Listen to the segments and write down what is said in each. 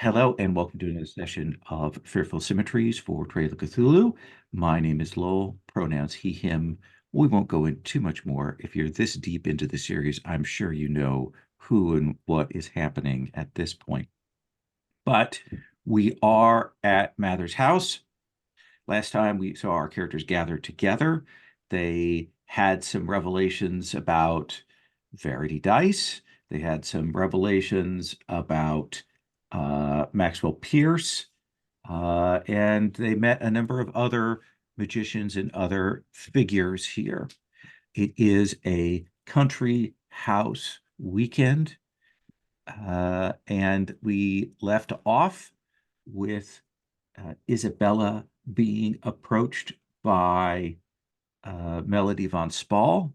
Hello and welcome to another session of Fearful Symmetries for Trail of Cthulhu. My name is Lowell, pronouns he, him. We won't go into too much more. If you're this deep into the series, I'm sure you know who and what is happening at this point. But we are at Mather's house. Last time we saw our characters gathered together. They had some revelations about Verity Dyce. They had some revelations about Maxwell Pierce, and they met a number of other magicians and other figures here. It is a country house weekend, and we left off with Isabella being approached by Melody von Spall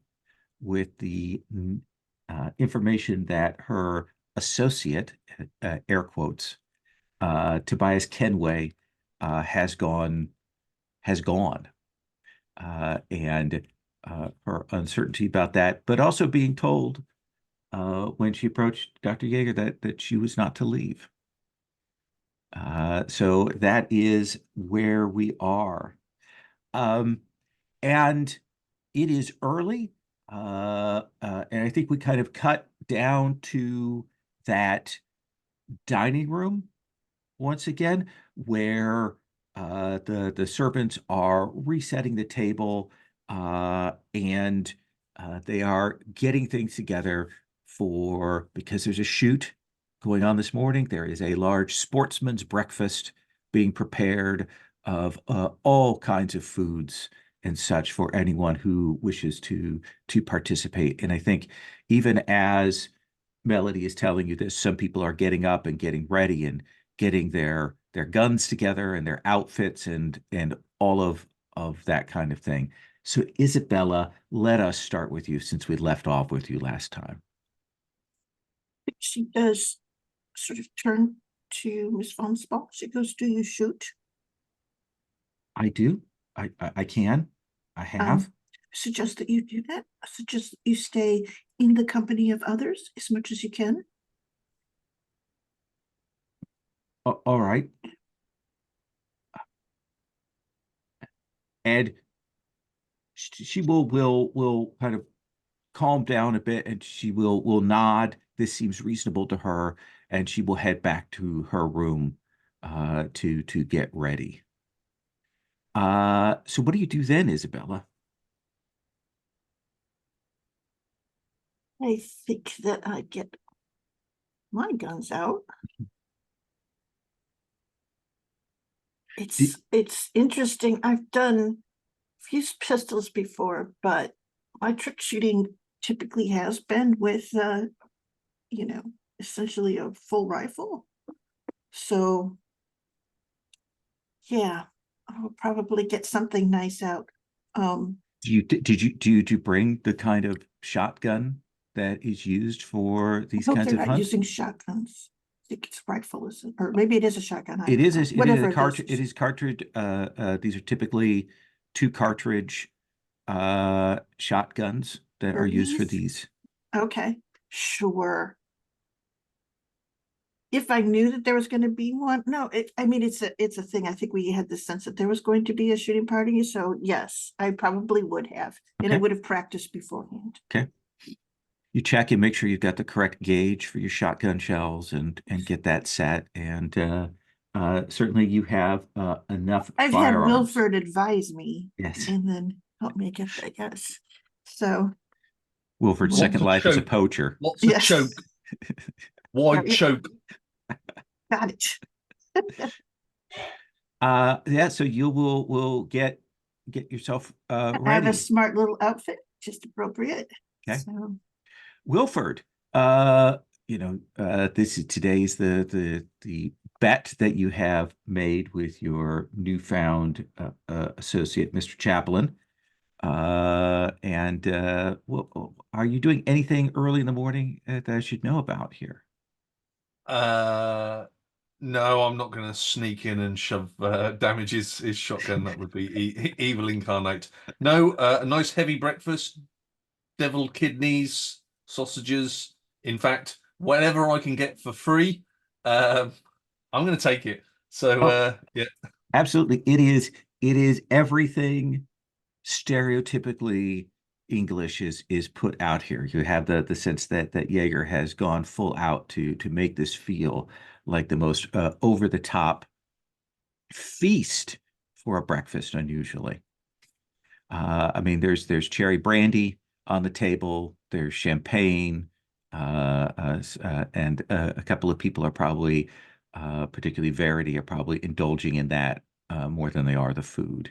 with the information that her associate, air quotes, Tobias Kenway, has gone, and her uncertainty about that, but also being told when she approached Dr. Yeager that she was not to leave. So that is where we are. And it is early, and I think we kind of cut down to that dining room once again, where the servants are resetting the table, and they are getting things together because there's a shoot going on this morning. There is a large sportsman's breakfast being prepared of all kinds of foods and such for anyone who wishes to participate. And I think even as Melody is telling you this, some people are getting up and getting ready and getting their guns together and their outfits and all of that kind of thing. So Isabella, let us start with you since we left off with you last time. She does sort of turn to Miss von Spall. She goes, "Do you shoot?" I do. I can. I have. Suggest that you do that. Suggest that you stay in the company of others as much as you can. All right. And she will kind of calm down a bit, and she will nod. This seems reasonable to her, and she will head back to her room to get ready. So what do you do then, Isabella? I think that I get my guns out. It's interesting. I've done fused pistols before, but my trick shooting typically has been with essentially a full rifle. So yeah, I'll probably get something nice out. Do you bring the kind of shotgun that is used for these I hope kinds they're of not hunts? using shotguns. I think it's rifle, isn't, or maybe it is a shotgun. It is Whatever a it is. cartridge. It is cartridge. These are typically 2 cartridge shotguns that are used for these. Okay, sure. If I knew that there was going to be one, no, I mean, it's a thing. I think we had the sense that there was going to be a shooting party. So yes, I probably would have, and I Okay. would have practiced beforehand. Okay. You check and make sure you've got the correct gauge for your shotgun shells and get that set. And certainly you have enough I've had firearms. Wilford advise me, Yes. and then help me get that. Yes. So Wilford's second life as a poacher. Lots of choke. Wide choke. Got it. Yeah, so you will get yourself ready. I have a smart little outfit, just appropriate. Okay. So. Wilford, today's the bet that you have made with your newfound associate, Mr. Chaplin. Well, are you doing anything early in the morning that I should know about here? No, I'm not going to sneak in and shove damage his shotgun. That would be evil incarnate. No, a nice heavy breakfast, deviled kidneys, sausages. In fact, whatever I can get for free. I'm I'm going to take it. So yeah. Absolutely. It is everything stereotypically English is put out here. You have the sense that Jaeger has gone full out to make this feel like the most over the top feast for a breakfast, unusually. I mean, there's cherry brandy on the table, there's champagne, and a couple of people are probably, particularly Verity, are probably indulging in that more than they are the food.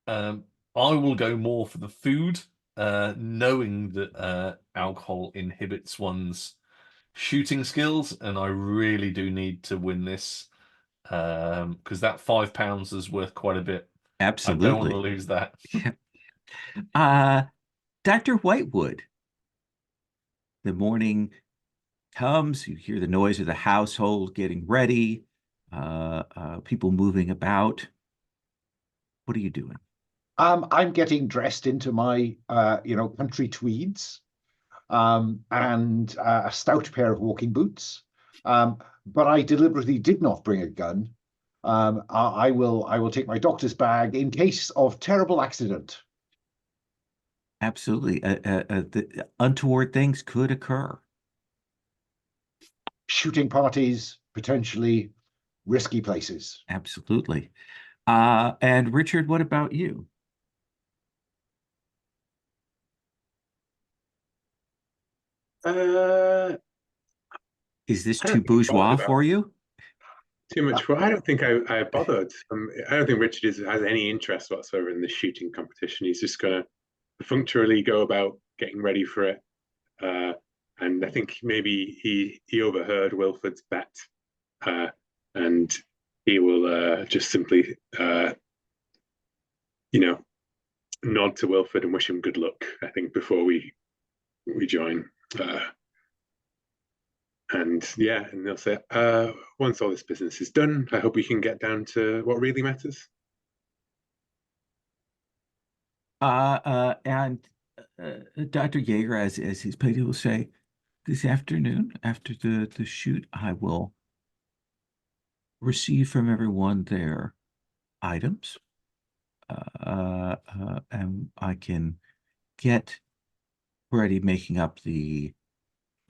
I will go more for the food, knowing that alcohol inhibits one's shooting skills, and I really do need to win this because that £5 is worth quite a bit. I don't want to Absolutely. lose that. Uh, Dr. Whitewood, the morning comes, you hear the noise of the household getting ready, people moving about. What are you doing? I'm getting dressed into my, country tweeds, and a stout pair of walking boots. But I deliberately did not bring a gun. I will take my doctor's bag in case of terrible accident. Absolutely. The untoward things could occur. Shooting parties, potentially risky places. Absolutely. And Richard, what about you? Uh, Is this I too don't think I bothered bourgeois about for you? too much. Well, I don't think I bothered. I don't think Richard has any interest whatsoever in the shooting competition. He's just going to perfunctorily go about getting ready for it. Uh, and I think maybe he overheard Wilford's bet, uh, and he will just simply, nod to Wilford and wish him good luck. I think before we join. And yeah, and they'll say, once all this business is done, I hope we can get down to what really matters. And Dr. Jaeger, as his lady will say, this afternoon, after the shoot, I will receive from everyone their items, and I can get ready making up the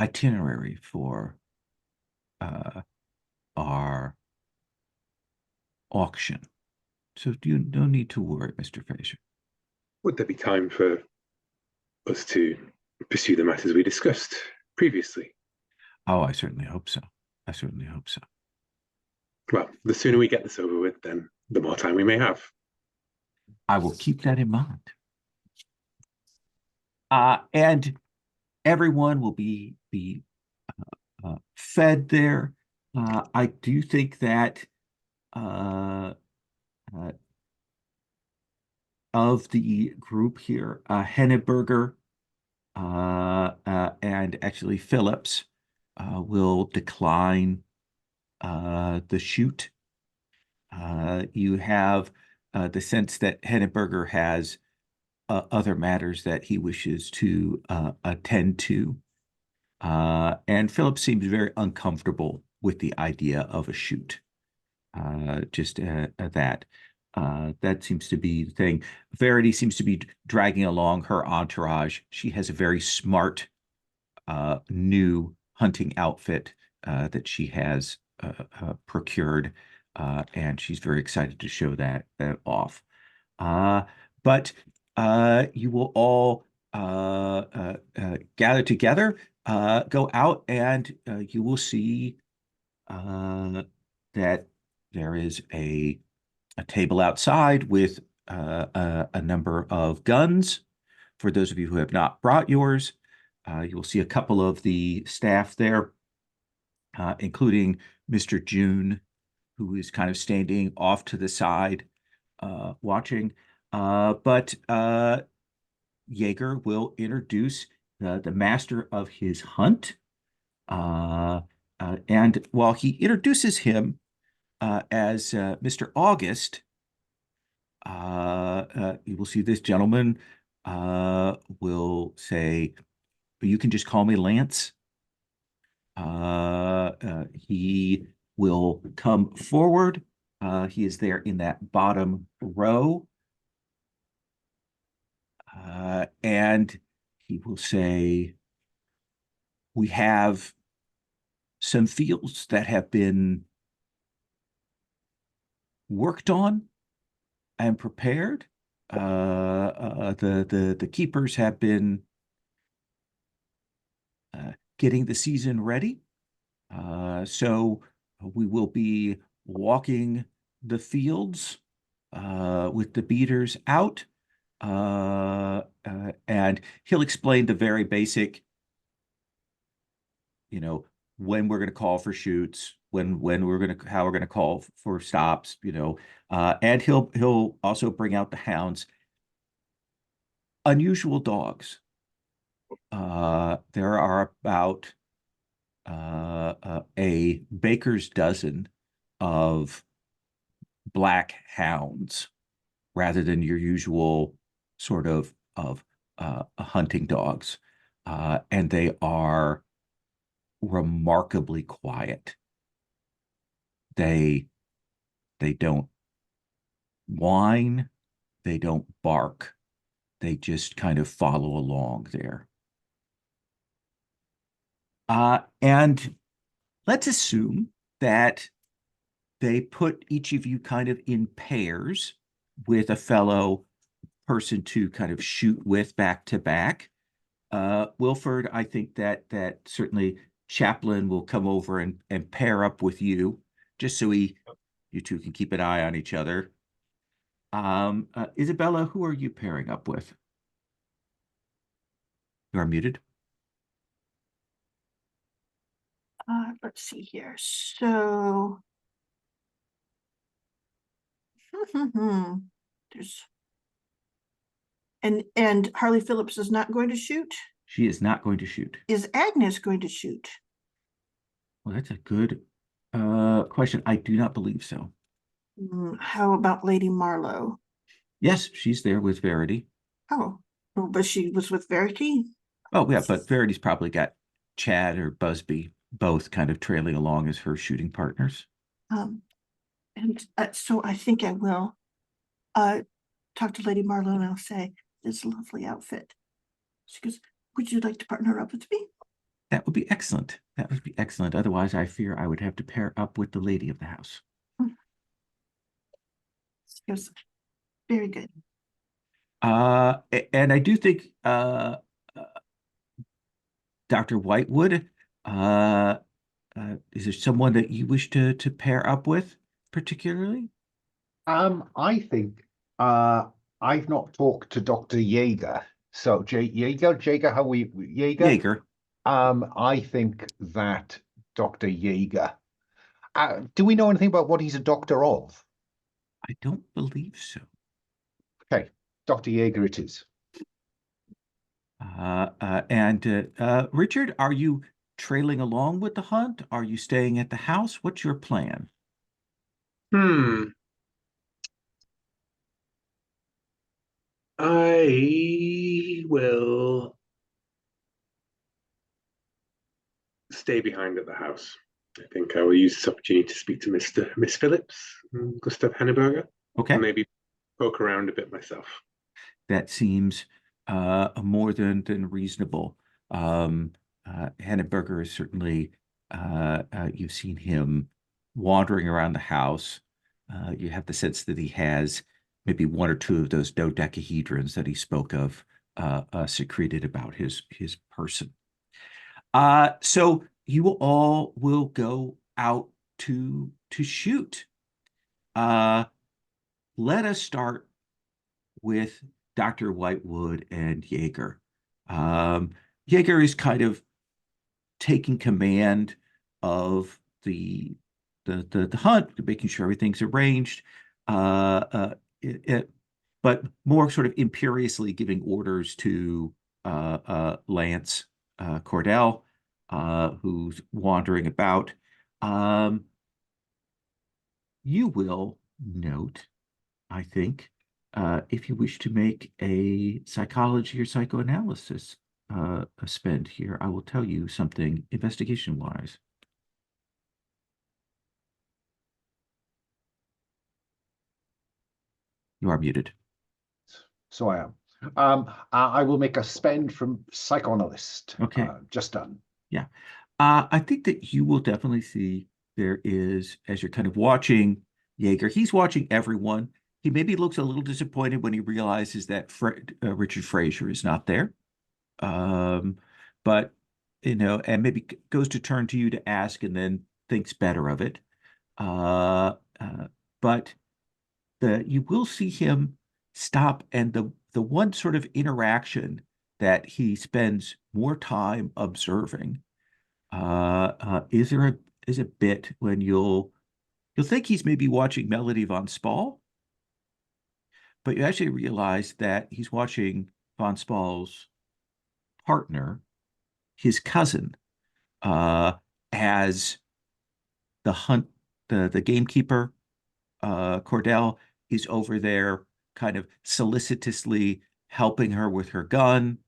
itinerary for our auction. So you no need to worry, Mr. Fraser. Would there be time for us to pursue the matters we discussed previously? Oh, I certainly hope so. I certainly hope so. Well, the sooner we get this over with, then the more time we may have. I will keep that in mind. And everyone will be fed there. I do think that uh, uh, of the group here, Henneberger and actually Phillips will decline the shoot. You have the sense that Henneberger has other matters that he wishes to attend to. And Phillips seems very uncomfortable with the idea of a shoot. Just that. That seems to be the thing. Verity seems to be dragging along her entourage. She has a very smart new hunting outfit that she has procured, and she's very excited to show that off. But you will all gather together, go out, and you will see that there is a table outside with a number of guns. For those of you who have not brought yours, you will see a couple of the staff there, including Mr. June, who is kind of standing off to the side, watching. But Jaeger will introduce the master of his hunt. And while he introduces him as Mr. August, you will see this gentleman will say, you can just call me Lance. He will come forward. He is there in that bottom row. And he will say, we have some fields that have been worked on and prepared. The keepers have been getting the season ready. So we will be walking the fields with the beaters out. And he'll explain the very basic, when we're going to call for shoots, how we're going to call for stops, and he'll also bring out the hounds. Unusual dogs. There are about a baker's dozen of black hounds rather than your usual sort of hunting dogs. And they are remarkably quiet. They don't whine, they don't bark. They just kind of follow along there. And let's assume that they put each of you kind of in pairs with a fellow person to kind of shoot with back to back. Wilford, I think that certainly Chaplain will come over and pair up with you, just so you two can keep an eye on each other. Isabella, who are you pairing up with? You are muted. Let's see here. So there's and Harley Phillips is not going to shoot. She is not going to shoot. Is Agnes going to shoot? Well, that's a good question. I do not believe so. How about Lady Marlowe? Yes, she's there with Verity. Oh, but she was with Verity? Oh, yeah, but Verity's probably got Chad or Busby both kind of trailing along as her shooting partners. And so I think I will talk to Lady Marlowe and I'll say, this lovely outfit. She goes, would you like to partner up with me? That would be excellent. That would be excellent. Otherwise, I fear I would have to pair up with the lady of the house. She goes, very good. And I do think Dr. Whitewood, is there someone that you wish to pair up with particularly? I think I've not talked to Dr. Jaeger. So Jaeger, how we Jaeger? Jaeger. I think that Dr. Jaeger. Do we know anything about what he's a doctor of? I don't believe so. Okay, Dr. Jaeger it is. And Richard, are you trailing along with the hunt? Are you staying at the house? What's your plan? I will stay behind at the house. I think I will use this opportunity to speak to Miss Phillips and Gustav Henneberger. Okay. And maybe poke around a bit myself. That seems more than reasonable. Henneberger is certainly, you've seen him wandering around the house. You have the sense that he has maybe one or two of those dodecahedrons that he spoke of secreted about his person. So you all will go out to shoot. Let us start with Dr. Whitewood and Jaeger. Jaeger is kind of taking command of the hunt, making sure everything's arranged, but more sort of imperiously giving orders to Lance Cordell, who's wandering about. You will note, I think, if you wish to make a psychology or psychoanalysis spend here, I will tell you something investigation-wise. You are muted. So I am. I will make a spend from psychoanalyst. Okay. Just done. Yeah. I think that you will definitely see there is, as you're kind of watching Jaeger, he's watching everyone. He maybe looks a little disappointed when he realizes that Richard Fraser is not there. But, and maybe goes to turn to you to ask and then thinks better of it. But you will see him stop, and the one sort of interaction that he spends more time observing is a bit when you'll think he's maybe watching Melody von Spall, but you actually realize that he's watching von Spall's partner, his cousin, as the hunt the gamekeeper, Cordell, is over there kind of solicitously helping her with her gun,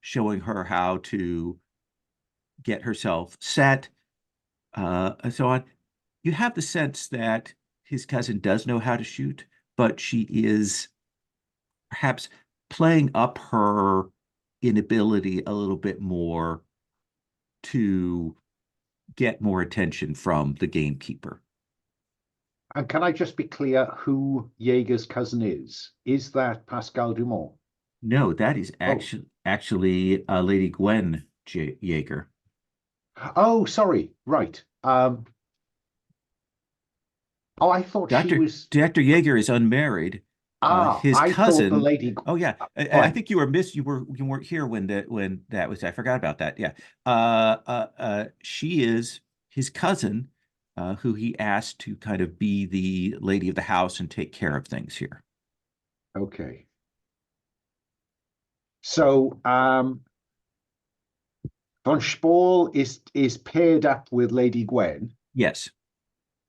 showing her how to get herself set, and so on. You have the sense that his cousin does know how to shoot, but she is perhaps playing up her inability a little bit more to get more attention from the gamekeeper. And can I just be clear who Jaeger's cousin is? Is that Pascale Dumont? No, that is actually Lady Gwen Jaeger. Oh, sorry. Right. Oh, I thought she was. Dr. Jaeger is unmarried. His I cousin. thought the lady. Oh yeah, I think you weren't here when that was. I forgot about that. Yeah. She is his cousin, who he asked to kind of be the lady of the house and take care of things here. Okay. So, von Spall is paired up with Lady Gwen. Yes.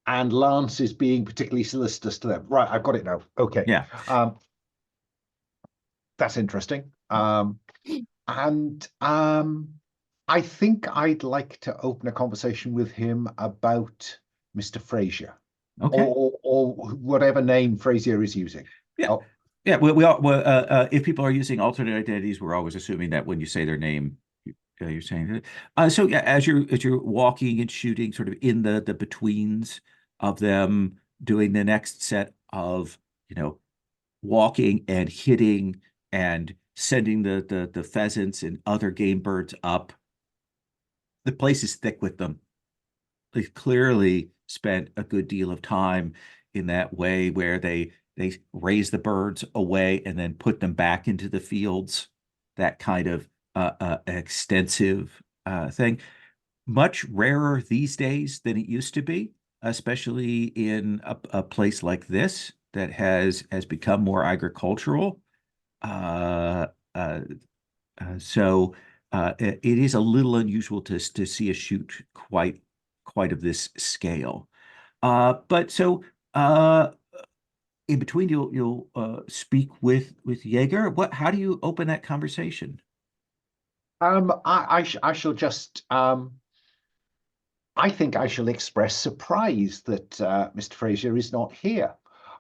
And Lance is being particularly solicitous to them. Right, I've got it now. Okay. Yeah. That's interesting. And I think I'd like to open a conversation with him about Mr. Fraser. Okay. Or whatever name Fraser is using. Yeah. Oh. Yeah. If people are using alternate identities, we're always assuming that when you say their name, you're saying that. So yeah, as you're walking and shooting, sort of in the betweens of them, doing the next set of walking and hitting and sending the pheasants and other game birds up. The place is thick with them. They clearly spent a good deal of time in that way where they raise the birds away and then put them back into the fields. That kind of extensive thing. Much rarer these days than it used to be, especially in a place like this that has become more agricultural. So it is a little unusual to see a shoot quite of this scale. But so in between, you'll speak with Jaeger. How do you open that conversation? I shall just I think I shall express surprise that Mr. Fraser is not here.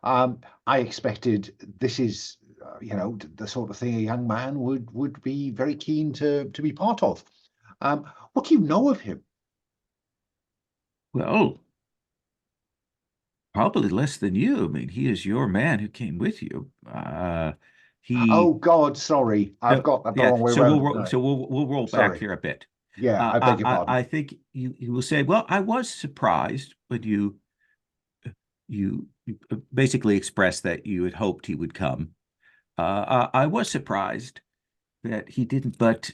I expected this is the sort of thing a young man would be very keen to be part of. What do you know of him? Well, probably less than you. I mean, he is your man who came with you. Oh God, sorry, I've got that the wrong way around. So we'll roll back here a bit. Yeah, I beg your pardon. I think you will say, well, I was surprised when you basically expressed that you had hoped he would come. I was surprised that he didn't, but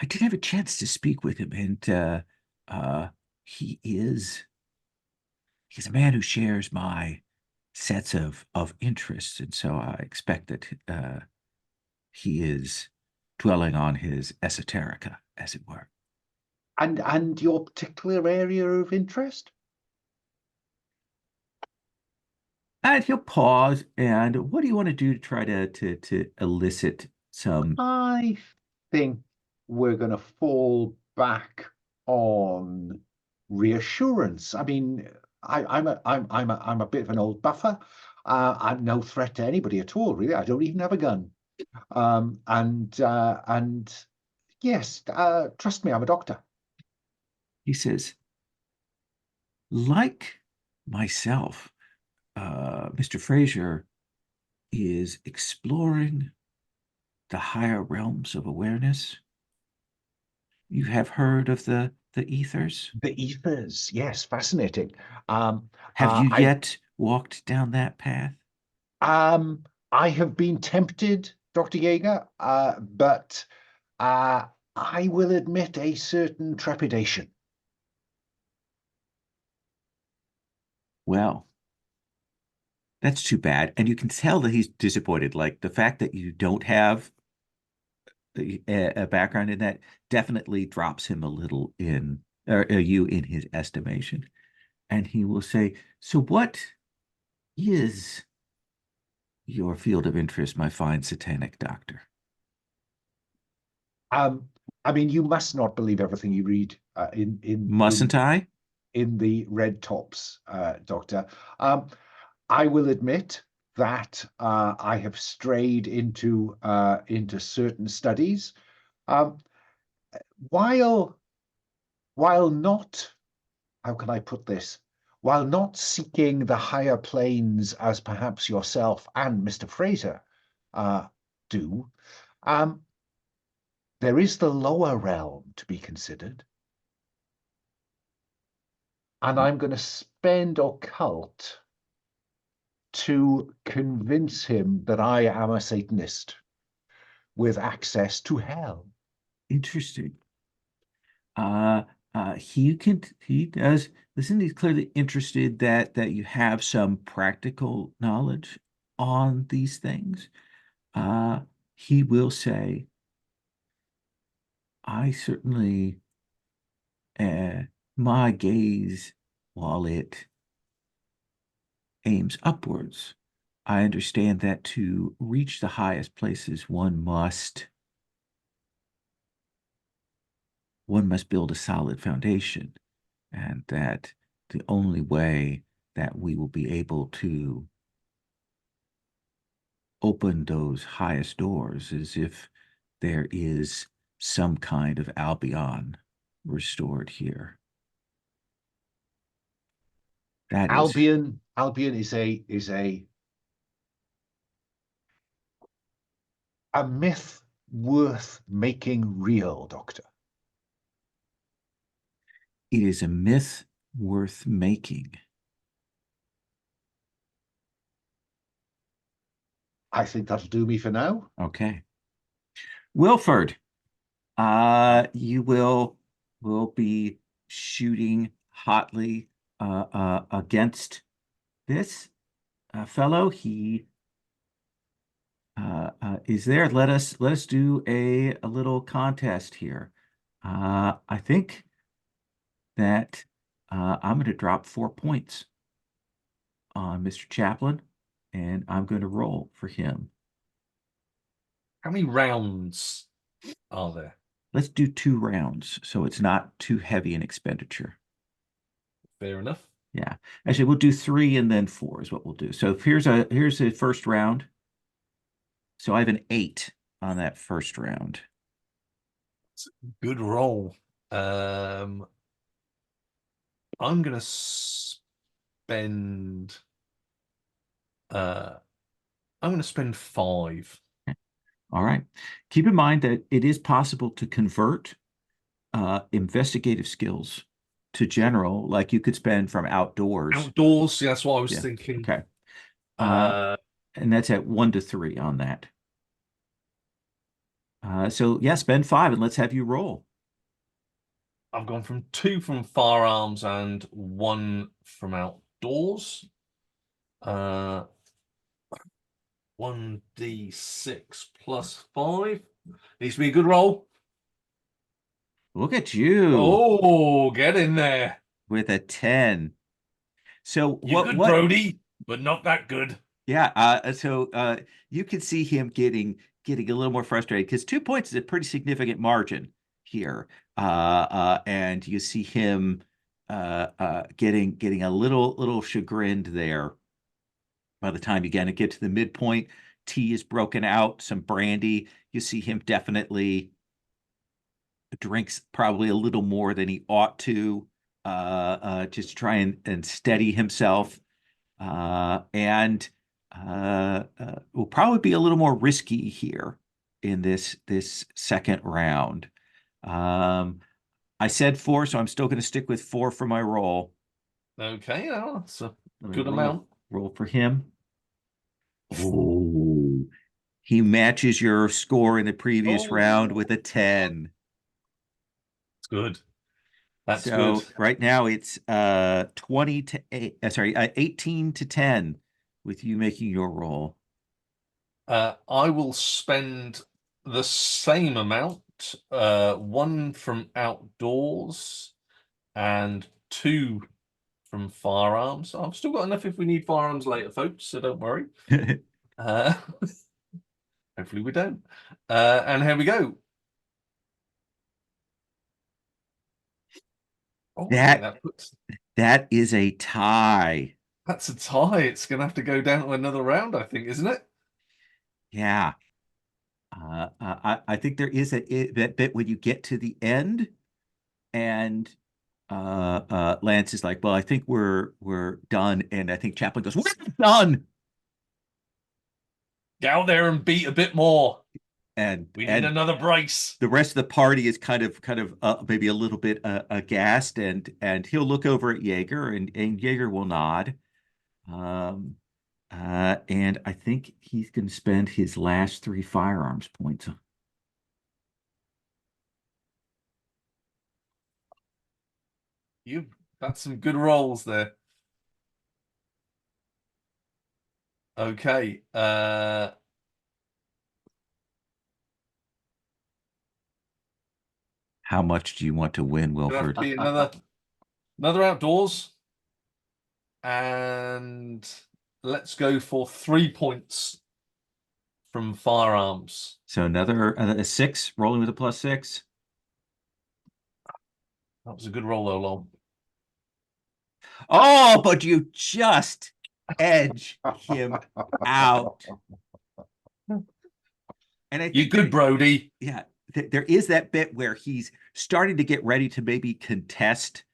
I did have a chance to speak with him, and he's a man who shares my sets of interests, and so I expect that he is dwelling on his esoterica, as it were. And your particular area of interest? And he'll pause. And what do you want to do to try to elicit some? I think we're going to fall back on reassurance. I mean, I'm a bit of an old buffer. I'm no threat to anybody at all, really. I don't even have a gun. And yes, trust me, I'm a doctor. He says, like myself, Mr. Fraser is exploring the higher realms of awareness. You have heard of the ethers? The ethers, yes, fascinating. Have you I yet walked down that path? I have been tempted, Dr. Yeager, but I will admit a certain trepidation. Well, that's too bad. And you can tell that he's disappointed. Like the fact that you don't have a background in that definitely drops him a little in, or you in his estimation. And he will say, so what is your field of interest, my fine satanic doctor? I mean, you must not believe everything you read Mustn't I? in the red tops, Doctor. I will admit that I have strayed into certain studies. Um, while not, how can I put this? While not seeking the higher planes as perhaps yourself and Mr. Fraser do, there is the lower realm to be considered. And I'm going to spend occult to convince him that I am a Satanist with access to hell. Interesting. He does listen, he's clearly interested that you have some practical knowledge on these things. He will say, I certainly my gaze, while it aims upwards, I understand that to reach the highest places one must build a solid foundation, and that the only way that we will be able to open those highest doors is if there is some kind of Albion restored here. That is Albion is a myth worth making real, Doctor. it is a myth worth making. I think that'll do me for now. Okay. Wilford, you will be shooting hotly against this fellow. He is there. Let us do a little contest here. I think that I'm going to drop 4 points on Mr. Chaplin, and I'm going to roll for him. How many rounds are there? Let's do 2 rounds, so it's not too heavy an expenditure. Fair enough. Yeah, actually, we'll do 3 and then 4 is what we'll do. So here's a first round. So I have an 8 on that first round. Good roll. I'm gonna spend. I'm gonna spend 5. All right. Keep in mind that it is possible to convert investigative skills to general, like you could spend from outdoors. Outdoors, yeah, that's what I was Yeah. thinking. Okay. And that's at 1 to 3 on that. So yeah, spend 5 and let's have you roll. I've gone from 2 from firearms and 1 from outdoors. 1d6 plus 5. Needs to be a good roll. Look at you. Oh, get in there. With a 10. So You're good, Brody, but not that good. Yeah, so you can see him getting a little more frustrated because 2 points is a pretty significant margin here. And you see him getting a little chagrined there. By the time you get to the midpoint, tea is broken out, some brandy. You see him definitely drinks probably a little more than he ought to, just to try and steady himself. And will probably be a little more risky here in this second round. I said 4, so I'm still going to stick with 4 for my roll. Okay, well, that's a Let me good roll, amount. roll for him. Oh, he matches your score in the previous round with a 10. It's good. That's So good. right now it's 20 to 8, 18 to 10 with you making your roll. I will spend the same amount, 1 from outdoors and 2 from firearms. I've still got enough if we need firearms later, folks, so don't worry. Hopefully we don't. And here we go. Oh, I think That is a tie. that's a tie. It's going to have to go down to another round, I think, isn't it? Yeah. I think there is that bit when you get to the end, and Lance is like, "Well, I think we're done," and I think Chaplin goes, "We're done." Get out there and beat a bit more. And We need another brace. The rest of the party is kind of maybe a little bit aghast, and he'll look over at Jaeger, and Jaeger will nod. And I think he's going to spend his last 3 firearms points. You've got some good rolls there. Okay. How much do you want to win, Wilford? Be another outdoors. And let's go for 3 points from firearms. So another a 6, rolling with a +6. That was a good roll, though, Lon. Oh, but you just edge him out. And I think you're good, Brody. Yeah, there is that bit where he's starting to get ready to maybe contest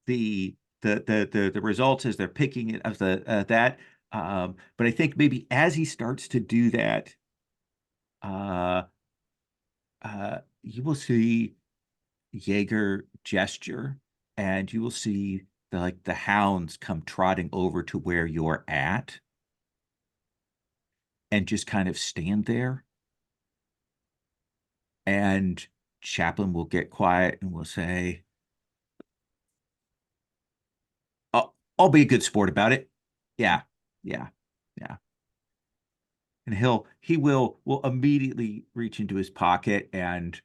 the results as they're picking it of that. But I think maybe as he starts to do that, you will see Jaeger gesture, and you will see the hounds come trotting over to where you're at, and just kind of stand there. And Chaplin will get quiet and will say, "Oh, I'll be a good sport about it. Yeah, yeah, yeah." And he will immediately reach into his pocket and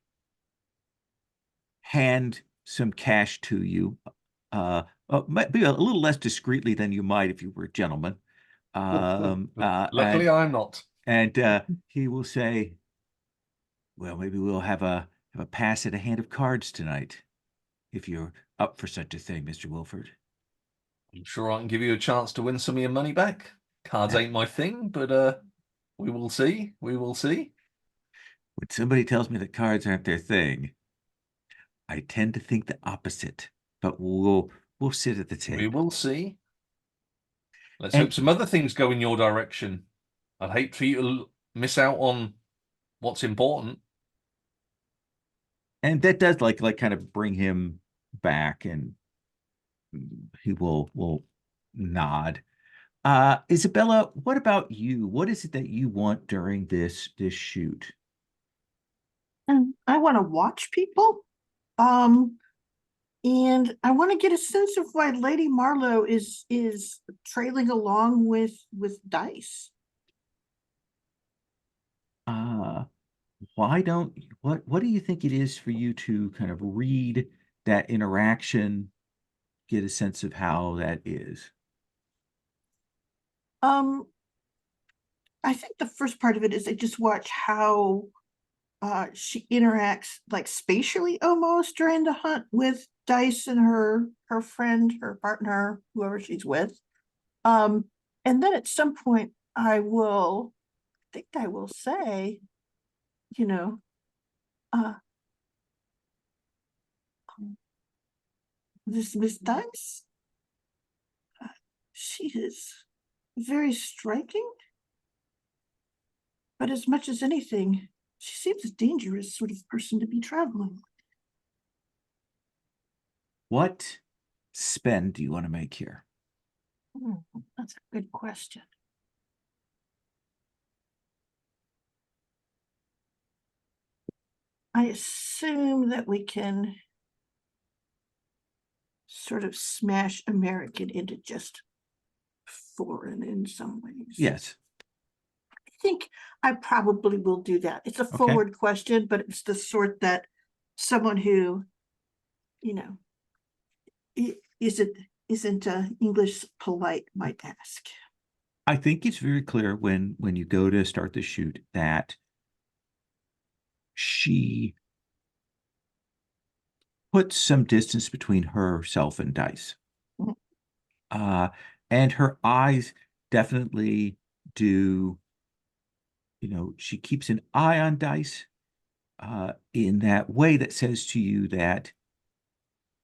hand some cash to you. Maybe a little less discreetly than you might if you were a gentleman. Luckily, I'm not. And he will say, "Well, maybe we'll have a pass at a hand of cards tonight, if you're up for such a thing, Mr. Wilford." I'm sure I can give you a chance to win some of your money back. Cards ain't my thing, but we will see. We will see. When somebody tells me that cards aren't their thing, I tend to think the opposite. But we'll sit at the table. We will see. Let's hope some other things go in your direction. I'd hate for you to miss out on what's important. And that does like kind of bring him back, and he will nod. Isabella, what about you? What is it that you want during this shoot? I want to watch people. And I want to get a sense of why Lady Marlowe is trailing along with Dice. Why don't what do you think it is for you to kind of read that interaction, get a sense of how that is? I think the first part of it is I just watch how she interacts like spatially almost during the hunt with Dice and her friend, her partner, whoever she's with. And then at some point, I think I will say, you know, this Miss Dyce, she is very striking. But as much as anything, she seems a dangerous sort of person to be traveling. What spend do you want to make here? That's a good question. I assume that we can sort of smash American into just foreign in some ways. Yes. I think I probably will do that. It's a forward question, but it's the sort that someone who, you know, isn't English polite might ask. I think it's very clear when you go to start the shoot that she puts some distance between herself and Dice. And her eyes definitely do, she keeps an eye on Dice in that way that says to you that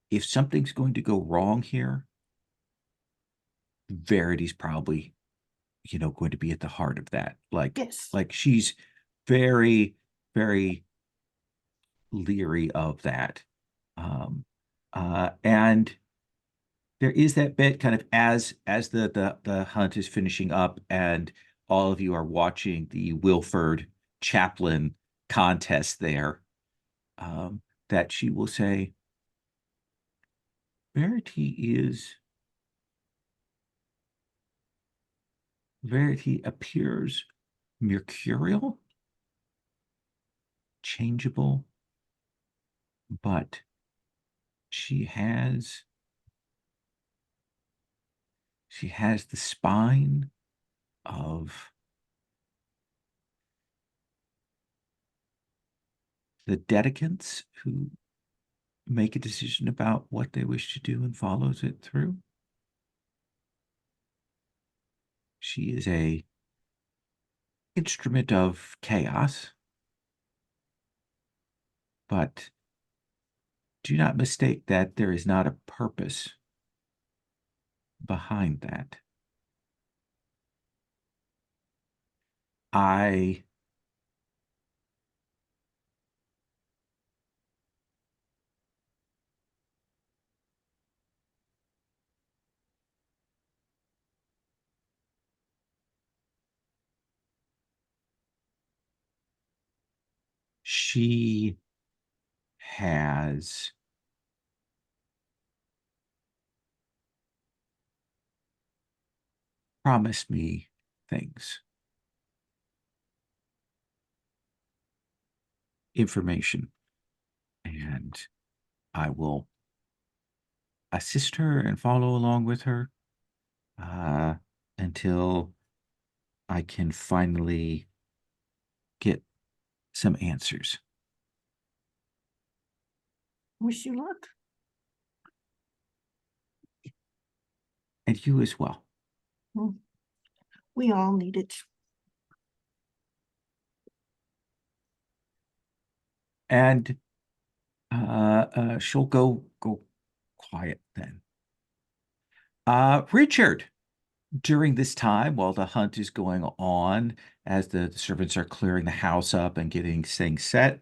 if something's going to go wrong here, Verity's probably, going to be at the heart of that. Yes. Like she's very, very leery of that. And there is that bit kind of as the hunt is finishing up and all of you are watching the Wilford Chaplain contest there, that she will say, Verity appears mercurial, changeable, but she has the spine of the dedicants who make a decision about what they wish to do and follows it through. She is a instrument of chaos, but do not mistake that there is not a purpose behind that. She has promised me things, information, and I will assist her and follow along with her until I can finally get some answers. Wish you luck. And you as well. We all need it. And she'll go quiet then. Richard, during this time, while the hunt is going on, as the servants are clearing the house up and getting things set,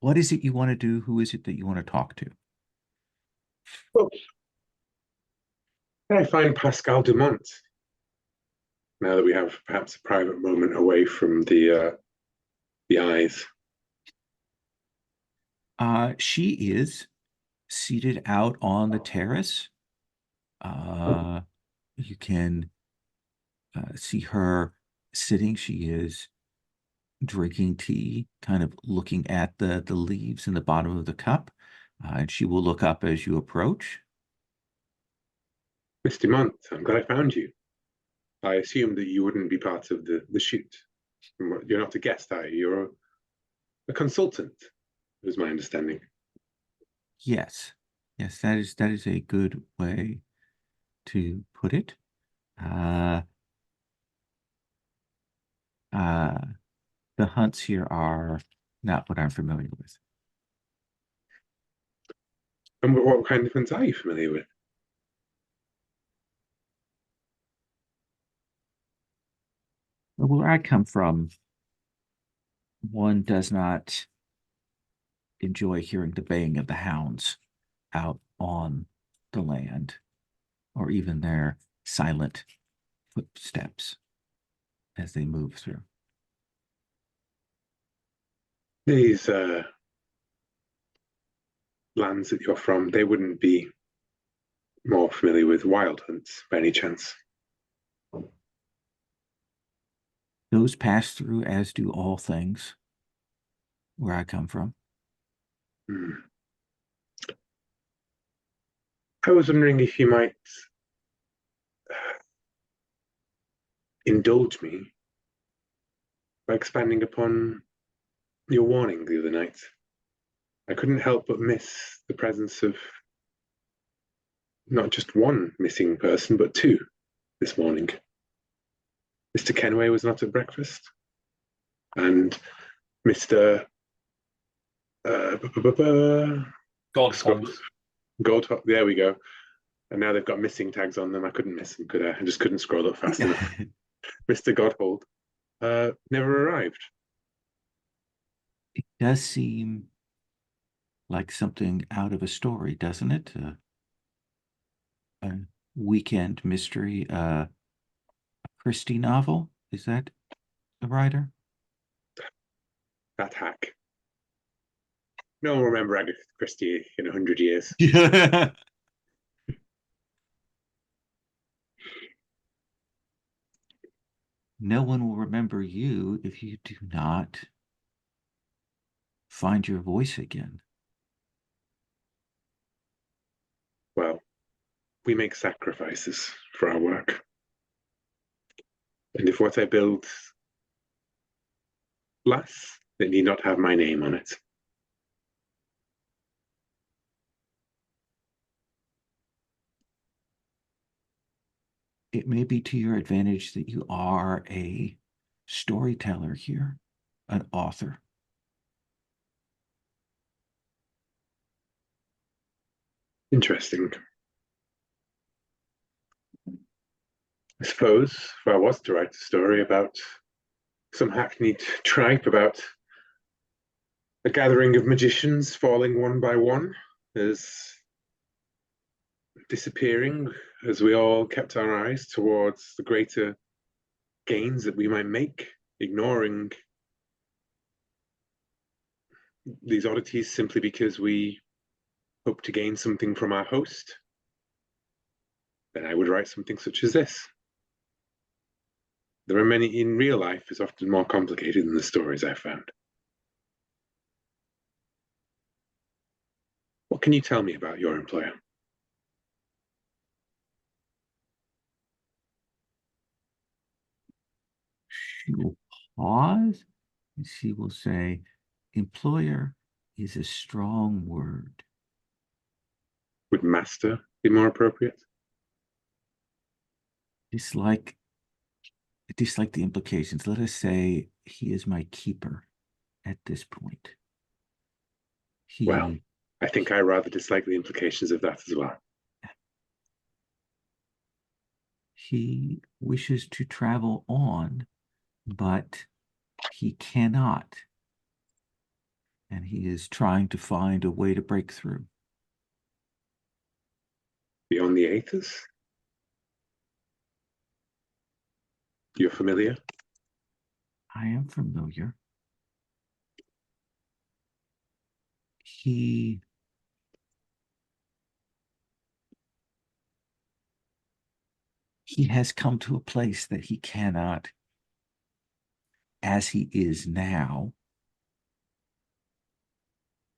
what is it you want to do? Who is it that you want to talk to? Well, can I find Pascale Dumont? Now that we have perhaps a private moment away from the eyes. She is seated out on the terrace. You can see her sitting. She is drinking tea, kind of looking at the leaves in the bottom of the cup. And she will look up as you approach. Miss Dumont, I'm glad I found you. I assumed that you wouldn't be part of the shoot. You're not a guest, are you? You're a consultant, was my understanding. Yes, that is a good way to put it. Uh, uh, the hunts here are not what I'm familiar with. And what kind of ones are you familiar with? Where I come from, one does not enjoy hearing the baying of the hounds out on the land, or even their silent footsteps as they move through. These lands that you're from, they wouldn't be more familiar with wild hunts by any chance. Those pass through, as do all things where I come from. Hmm. I was wondering if you might indulge me by expanding upon your warning the other night. I couldn't help but miss the presence of not just one missing person, but two this morning. Mr. Kenway was not at breakfast, and Mr. Godhold. Goldhop, there we go. And now they've got missing tags on them. I couldn't miss them, could I? I just couldn't scroll up fast enough. Mr. Godhold never arrived. It does seem like something out of a story, doesn't it? A weekend mystery, a Christie novel. Is that the writer? That hack. No one will remember Agatha Christie in 100 years. Yeah. No one will remember you if you do not find your voice again. Well, we make sacrifices for our work. And if what I build lasts, it need not have my name on it. It may be to your advantage that you are a storyteller here, an author. Interesting. I suppose if I was to write a story about some hackneyed tripe about a gathering of magicians falling one by one, as disappearing as we all kept our eyes towards the greater gains that we might make, ignoring these oddities simply because we hope to gain something from our host, then I would write something such as this. There are many in real life is often more complicated than the stories I've found. What can you tell me about your employer? She will pause and she will say, employer is a strong word. Would master be more appropriate? Dislike the implications. Let us say he is my keeper at this point. Well, I think I rather dislike the implications of that as well. He wishes to travel on, but he cannot. And he is trying to find a way to break through. Beyond the Aethers? You're familiar? I am familiar. He has come to a place that he cannot, as he is now,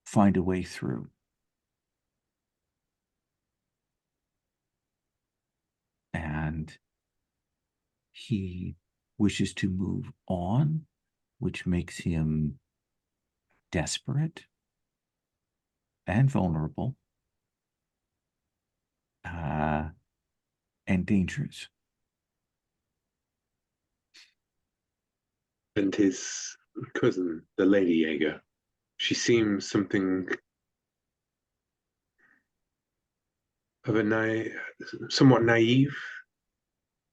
find a way through. And he wishes to move on, which makes him desperate and vulnerable and dangerous. and his cousin, the Lady Jaeger. She seems something of a somewhat naive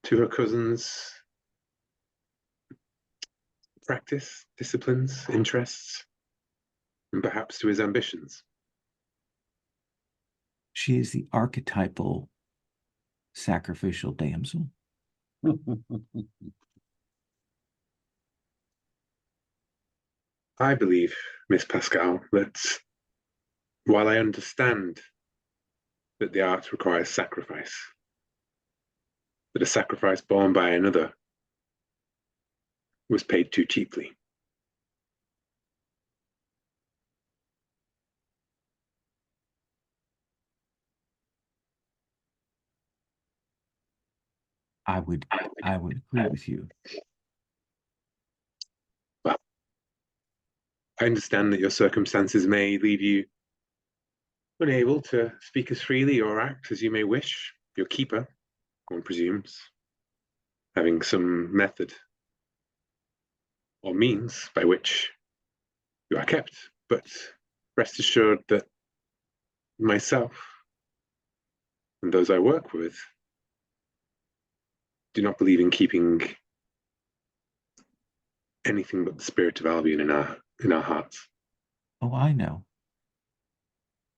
to her cousin's practice, disciplines, interests, and perhaps to his ambitions. She is the archetypal sacrificial damsel. I believe, Miss Pascale, that while I understand that the art requires sacrifice, that a sacrifice borne by another was paid too cheaply. I would agree with you. Well, I understand that your circumstances may leave you unable to speak as freely or act as you may wish. Your keeper, one presumes, having some method or means by which you are kept. But rest assured that myself and those I work with do not believe in keeping anything but the spirit of Albion in our hearts. Oh, I know.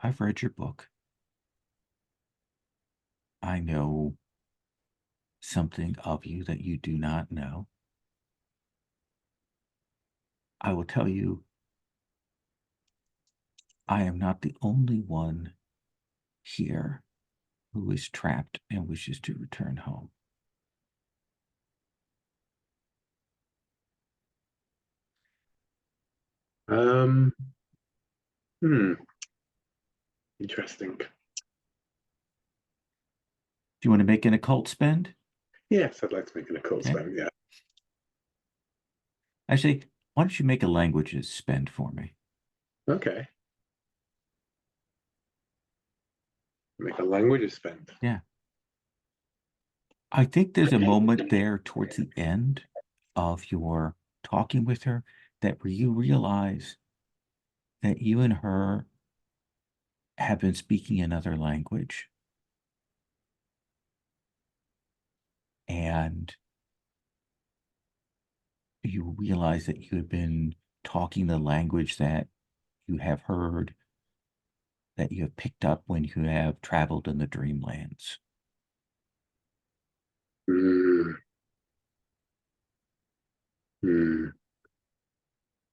I've read your book. I know something of you that you do not know. I will tell you, I am not the only one here who is trapped and wishes to return home. Interesting. Do you want to make an occult spend? Yes, I'd like to make an occult Okay. spend, yeah. Actually, why don't you make a languages spend for me? Okay. Make a languages spend. Yeah. I think there's a moment there towards the end of your talking with her that where you realize that you and her have been speaking another language. And you realize that you have been talking the language that you have heard, that you have picked up when you have traveled in the dreamlands.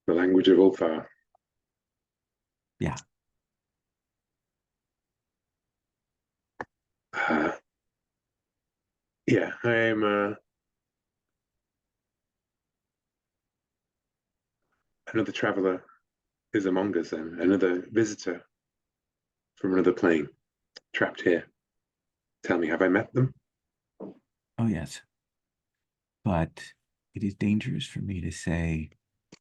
The language of Ulthar. Yeah. Yeah, I am another traveler is among us, and another visitor from another plane, trapped here. Tell me, have I met them? Oh, yes. But it is dangerous for me to say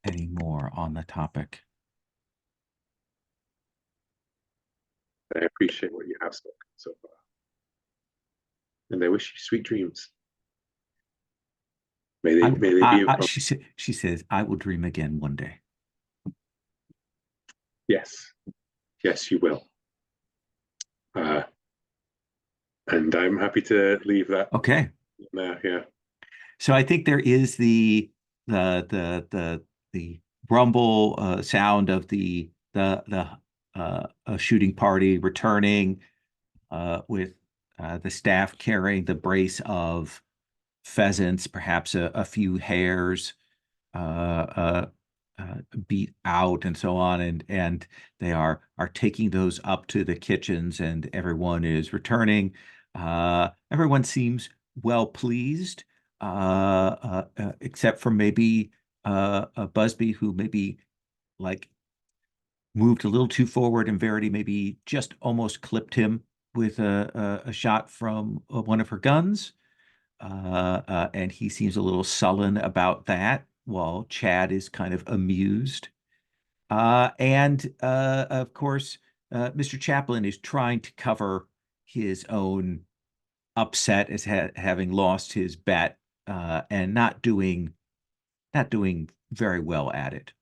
any more on the topic. I appreciate what you have spoken so far. And I wish you sweet dreams. May they be. She says, I will dream again one day. Yes. Yes, you will. And I'm happy to leave that. Okay. Yeah. So I think there is the rumble sound of the shooting party returning with the staff carrying the brace of pheasants, perhaps a few hares beat out and so on, and they are taking those up to the kitchens, and everyone is returning. Everyone seems well pleased, except for maybe Busby, who maybe like moved a little too forward, and Verity maybe just almost clipped him with a shot from one of her guns. And he seems a little sullen about that, while Chad is kind of amused. And of course, Mr. Chaplin is trying to cover his own upset as having lost his bet, and not not doing very well at it.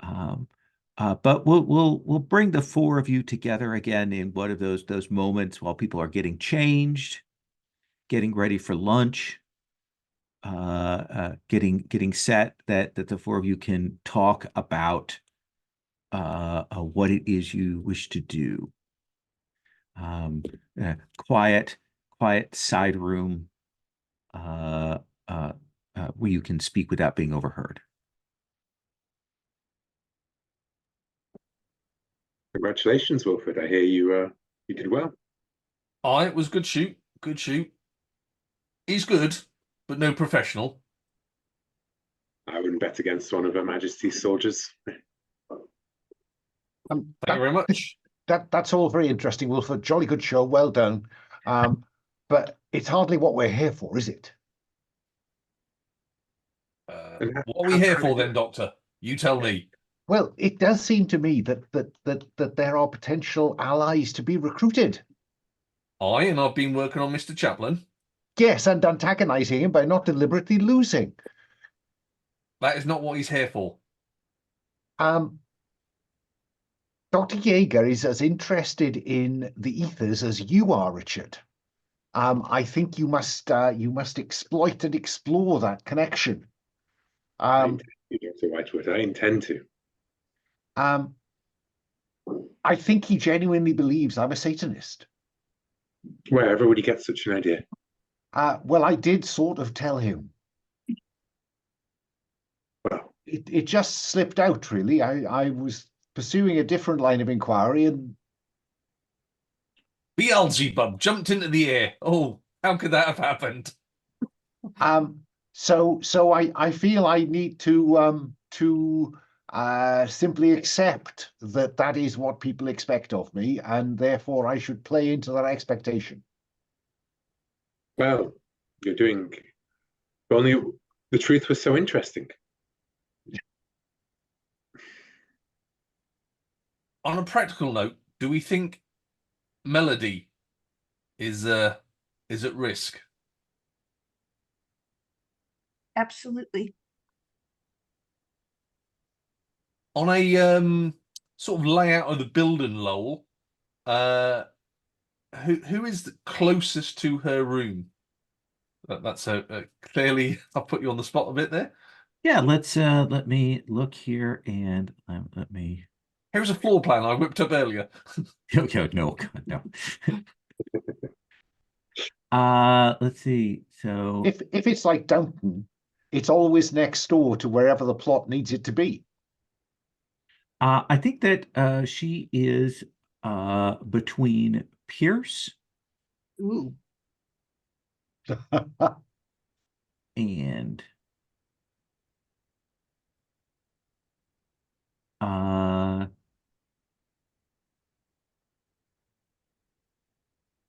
But we'll bring the four of you together again in one of those moments while people are getting changed, getting ready for lunch, getting set, that the four of you can talk about what it is you wish to do. Quiet side room where you can speak without being overheard. Congratulations, Wilfred. I hear you did well. It was good shoot. Good shoot. He's good, but no professional. I wouldn't bet against one of Her Majesty's soldiers. Thank you very much. That's all very interesting, Wilfred. Jolly good show. Well done. But it's hardly what we're here for, is it? What are we here for then, Doctor? You tell me. Well, it does seem to me that there are potential allies to be recruited. And I've been working on Mr. Chaplin. Yes, and antagonizing him by not deliberately losing. That is not what he's here for. Dr. Jaeger is as interested in the ethers as you are, Richard. I think you must exploit and explore that connection. Dr. Whitewood, I intend to. I think he genuinely believes I'm a Satanist. Wherever would he get such an idea? Well, I did sort of tell him. Well, It just slipped out, really. I was pursuing a different line of inquiry, and Beelzebub jumped into the air. Oh, how could that have happened? so I feel I need to simply accept that is what people expect of me, and therefore I should play into that expectation. well, you're doing. If only the truth was so interesting. On a practical note, do we think Melody is at risk? Absolutely. On a sort of layout of the building, Lowell, who is the closest to her room? That's clearly. I'll put you on the spot a bit there. Yeah, let me look here and let me. Here's a floor plan I whipped up earlier. Okay, no, God, no. Let's see. So If it's like Downton, it's always next door to wherever the plot needs it to be. I think that she is between Pierce Ooh. and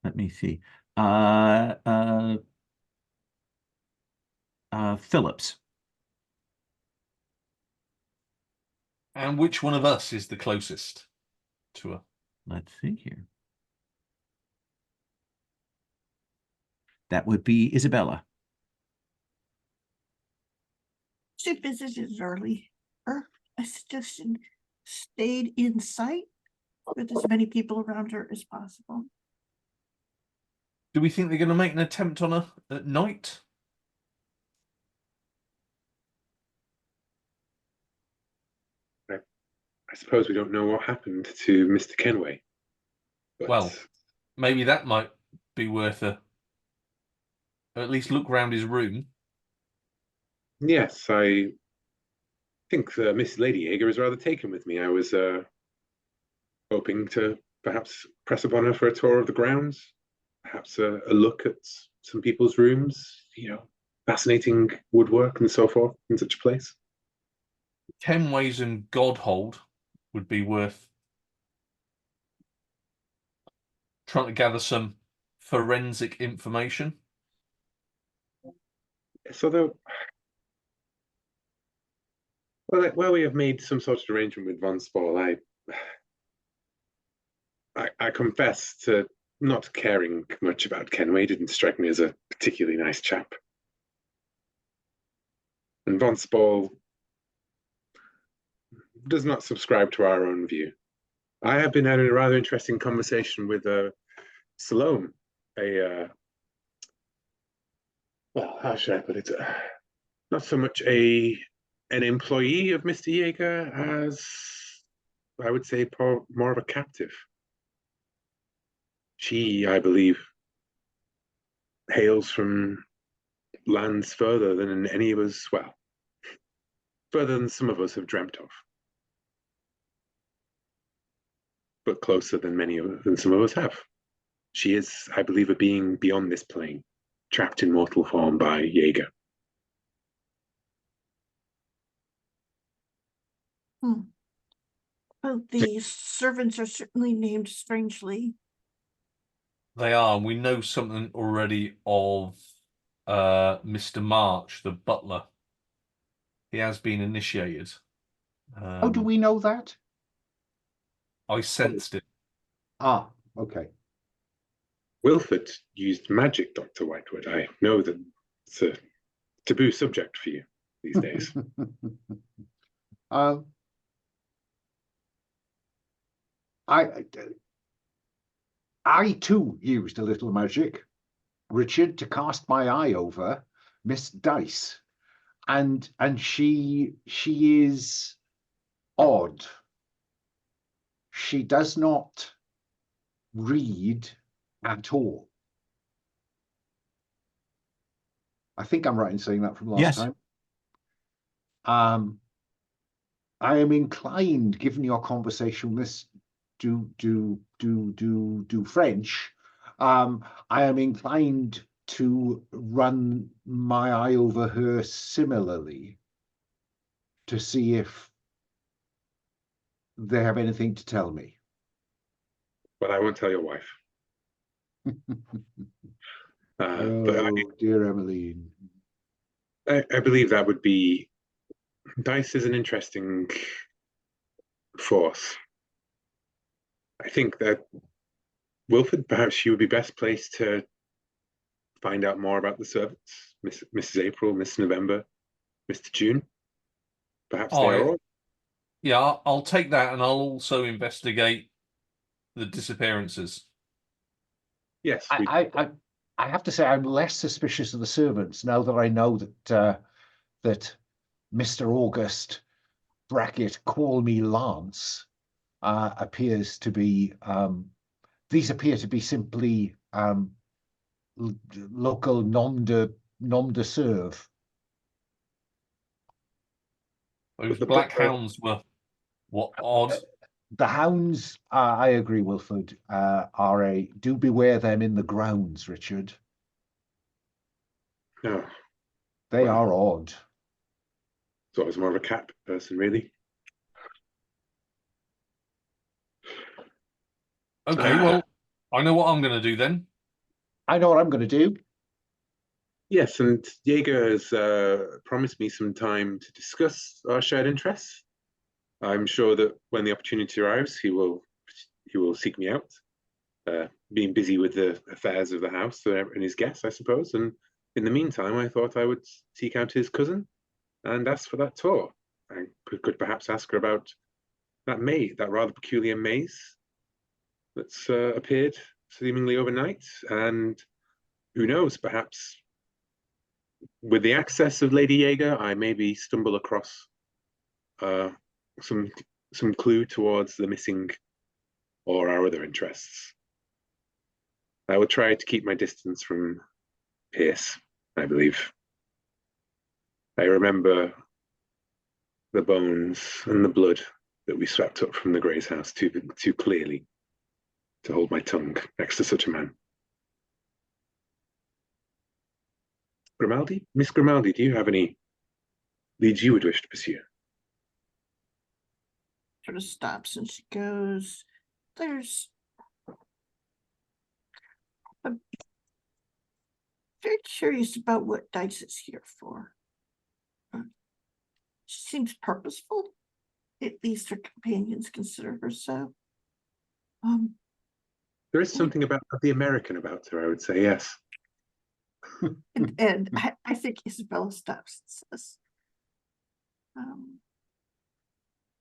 let me see. Phillips. And which one of us is the closest to her? Let's see here. That would be Isabella. She visited early. I suggested stayed in sight with as many people around her as possible. Do we think they're going to make an attempt on her at night? I suppose we don't know what happened to Mr. Kenway. But Well, maybe that might be worth at least look round his room. yes, I think Miss Lady Jaeger is rather taken with me. I was hoping to perhaps press upon her for a tour of the grounds, perhaps a look at some people's rooms, fascinating woodwork and so forth in such a place. Kenways and Godhold would be worth trying to gather some forensic information. So where we have made some sort of arrangement with Von Spall, I confess to not caring much about Kenway. Didn't strike me as a particularly nice chap. And von Spall does not subscribe to our own view. I have been having a rather interesting conversation with Salome, well, how should I put it? Not so much an employee of Mr. Jaeger as, I would say, more of a captive. She, I believe, hails from lands further than any of us, well, further than some of us have dreamt of, but closer than than some of us have. She is, I believe, a being beyond this plane, trapped in mortal form by Jaeger. Well, the servants are certainly named strangely. They are, and we know something already of Mr. March, the butler. He has been initiated. How do we know that? I sensed it. Ah, okay. Wilford used magic, Dr. Whitewood. I know that it's a taboo subject for you these days. I too used a little magic, Richard, to cast my eye over Miss Dyce, and she is odd. She does not read at all. I think I'm right in saying that from last Yes. time. I am inclined, given your conversation with Miss do French, I am inclined to run my eye over her similarly to see if they have anything to tell me. But I won't tell your wife. Oh, dear Emmeline. I believe that would be... Dice is an interesting force. I think that Wilford, perhaps you would be best placed to find out more about the servants. Mrs. April, Miss November, Mr. June. Perhaps they are all. Yeah, I'll take that, and I'll also investigate the disappearances. Yes. I have to say I'm less suspicious of the servants now that I know that Mr. August bracket call me Lance appears to be these appear to be simply local nom de serve. Those black hounds were what odd. The hounds, I agree, Wilford, do beware them in the grounds, Richard. No. They are odd. So I was more of a cat person, really. Okay, well, I know what I'm going to do then. I know what I'm going to do. Yes, and Jaeger has promised me some time to discuss our shared interests. I'm sure that when the opportunity arrives, he will seek me out, being busy with the affairs of the house and his guests, I suppose. And in the meantime, I thought I would seek out his cousin and ask for that tour. I could perhaps ask her about that rather peculiar maze that's appeared seemingly overnight. And who knows, perhaps with the access of Lady Jaeger, I maybe stumble across some clue towards the missing or our other interests. I will try to keep my distance from Pierce, I believe. I remember the bones and the blood that we swept up from the Grey's house too clearly to hold my tongue next to such a man. Grimaldi? Miss Grimaldi, do you have any leads you would wish to pursue? Sort of stops and she goes, I'm very curious about what Dyce is here for. She seems purposeful. At least her companions consider her so. There is something about the American about her, I would say, yes. And I think Isabella stops and says,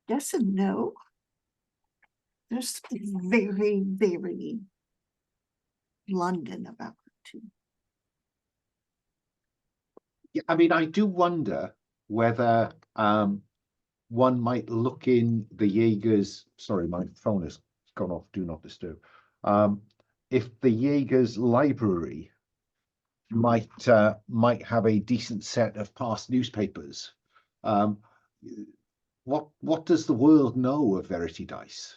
Yes and no. There's very, very London about it too. Yeah, I mean, I do wonder whether one might look in the Jaeger's. Sorry, my phone has gone off. Do not disturb. If the Jaeger's library might have a decent set of past newspapers. What does the world know of Verity Dyce?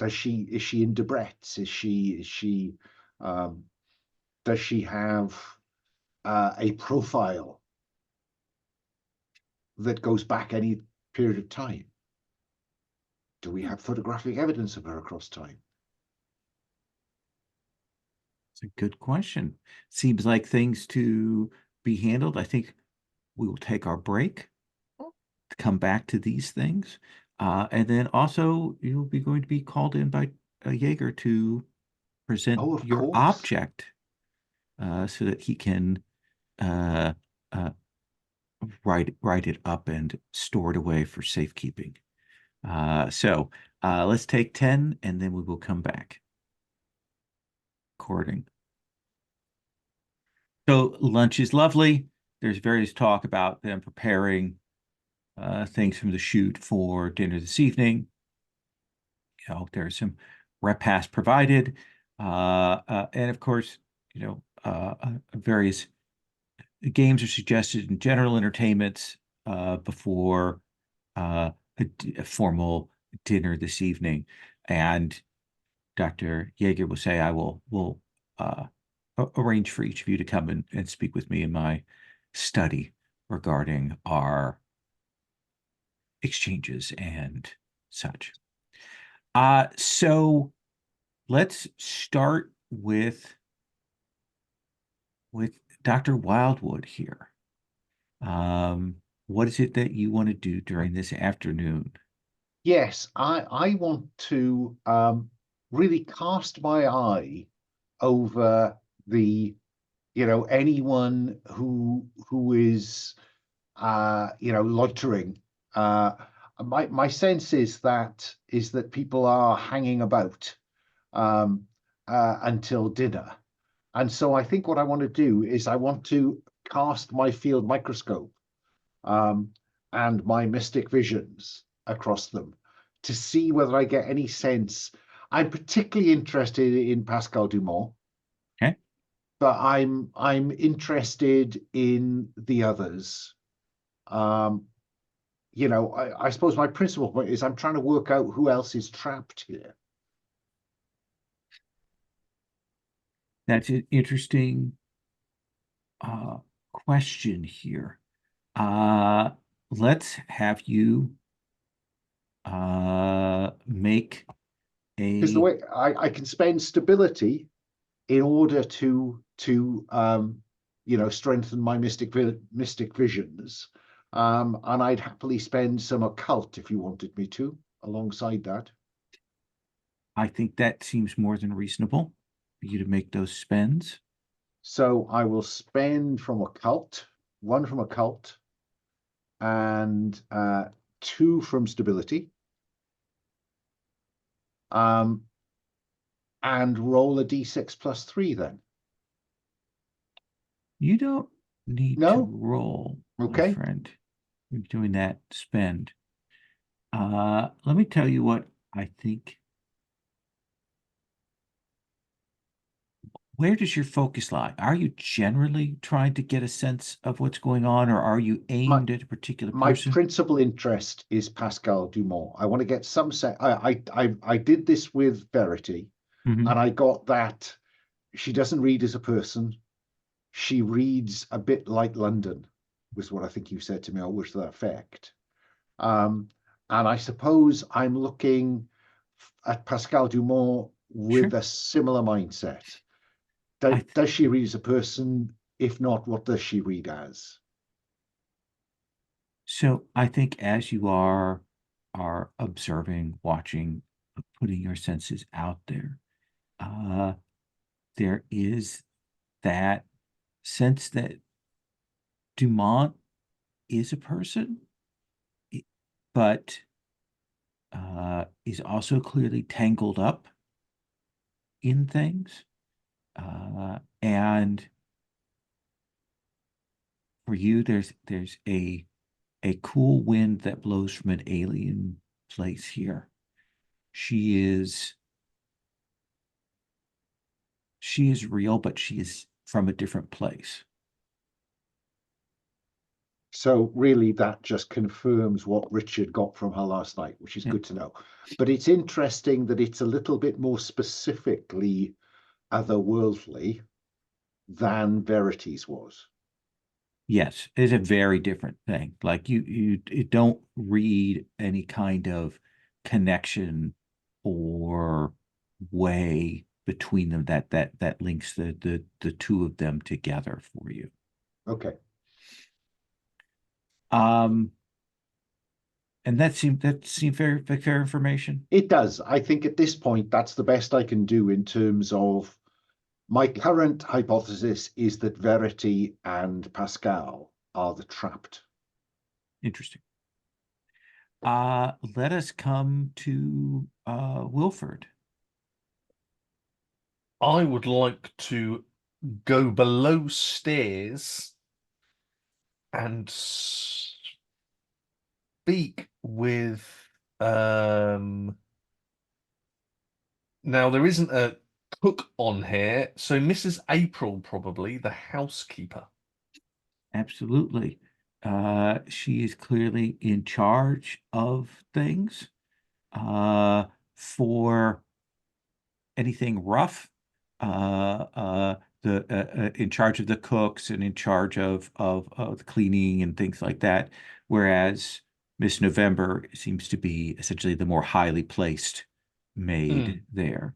Is she in Debrett's? Does she have a profile that goes back any period of time? Do we have photographic evidence of her across time? It's a good question. Seems like things to be handled. I think we will take our break to come back to these things. And then also you'll be going to be called in by Jaeger to present Oh, of your course. object so that he can uh, write it up and store it away for safekeeping. So let's take 10 and then we will come back. Recording. So lunch is lovely. There's various talk about them preparing things from the shoot for dinner this evening. You know, there's some repast provided. And of course, you know, various games are suggested in general entertainments before a formal dinner this evening. And Dr. Jaeger will say, will arrange for each of you to come and speak with me in my study regarding our exchanges and such. So let's start with Dr. Wildwood here. What is it that you want to do during this afternoon? Yes, I want to really cast my eye over the, anyone who is loitering. My sense is that people are hanging about until dinner. And so I think what I want to do is I want to cast my field microscope and my mystic visions across them to see whether I get any sense. I'm particularly interested in Pascale Dumont. Okay. But I'm interested in the others. I suppose my principal point is I'm trying to work out who else is trapped here. That's an interesting question here. Let's have you make Because the a way I can spend stability in order to strengthen my mystic visions. And I'd happily spend some occult if you wanted me to alongside that. I think that seems more than reasonable for you to make those spends. So I will spend from occult, one from occult, and 2 from stability. And roll a d6 plus 3 then. You don't need to No? roll, Okay. my friend. You're doing that spend. Let me tell you what I think. Where does your focus lie? Are you generally trying to get a sense of what's going on, or are you aimed at a particular My person? principal interest is Pascale Dumont. I want to get some sense. I did this with Verity, Mhm. and I got that she doesn't read as a person. She reads a bit like London, was what I think you said to me, or was to that effect. And I suppose I'm looking at Pascale Dumont with Sure. a similar mindset. Does she read as a person? If not, what does she read as? So I think as you are observing, watching, putting your senses out there, there is that sense that Dumont is a person, but is also clearly tangled up in things. And for you, there's a cool wind that blows from an alien place here. She is real, but she is from a different place. So really that just confirms what Richard got from her last night, which is good to know. But it's interesting that it's a little bit more specifically otherworldly than Verity's was. Yes, it's a very different thing. Like you don't read any kind of connection or way between them that links the two of them together for you. Okay. And that seemed fair information. It does. I think at this point, that's the best I can do in terms of my current hypothesis is that Verity and Pascale are the trapped. Interesting. Let us come to Wilford. I would like to go below stairs and speak with now there isn't a cook on here, so Mrs. April, probably the housekeeper. Absolutely. She is clearly in charge of things. For anything rough, in charge of the cooks and in charge of the cleaning and things like that. Whereas Miss November seems to be essentially the more highly placed maid there.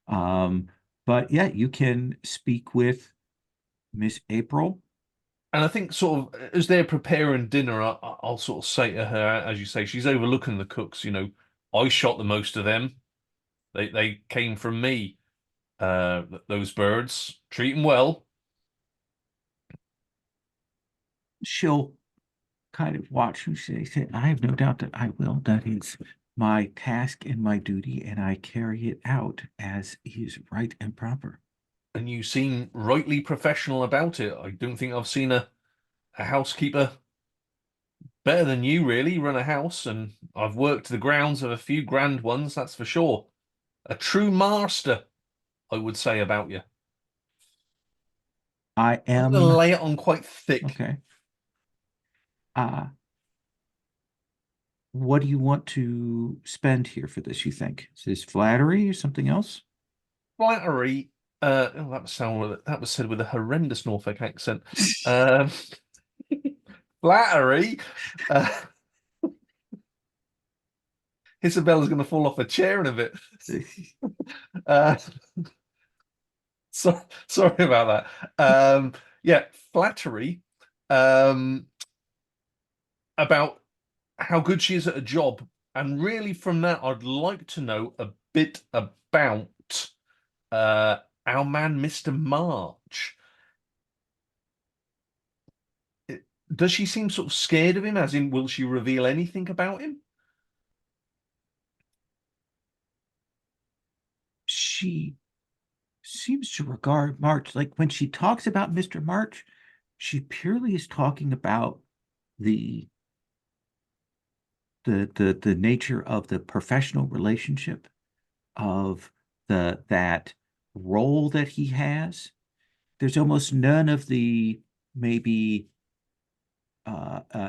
But yeah, you can speak with Miss April. And I think sort of as they're preparing dinner, I'll sort of say to her, as you say, she's overlooking the cooks. You know, I shot the most of them. They came from me. Those birds, treat them well. She'll kind of watch and say, I have no doubt that I will. That is my task and my duty, and I carry it out as is right and proper. And you seem rightly professional about it. I don't think I've seen a housekeeper better than you, really. You run a house, and I've worked the grounds of a few grand ones, that's for sure. A true master, I would say about you. I I'm am going to lay it on quite thick. okay. What do you want to spend here for this, you think? Is this flattery or something else? Flattery. That was said with a horrendous Norfolk accent. Um, flattery. Isabella's going to fall off a chair in a bit. Sorry about that. Yeah, flattery. About how good she is at a job, and really from that, I'd like to know a bit about our man, Mr. March. Does she seem sort of scared of him? As in, will she reveal anything about him? She seems to regard March, like when she talks about Mr. March, she purely is talking about the nature of the professional relationship, of that role that he has. There's almost none of the maybe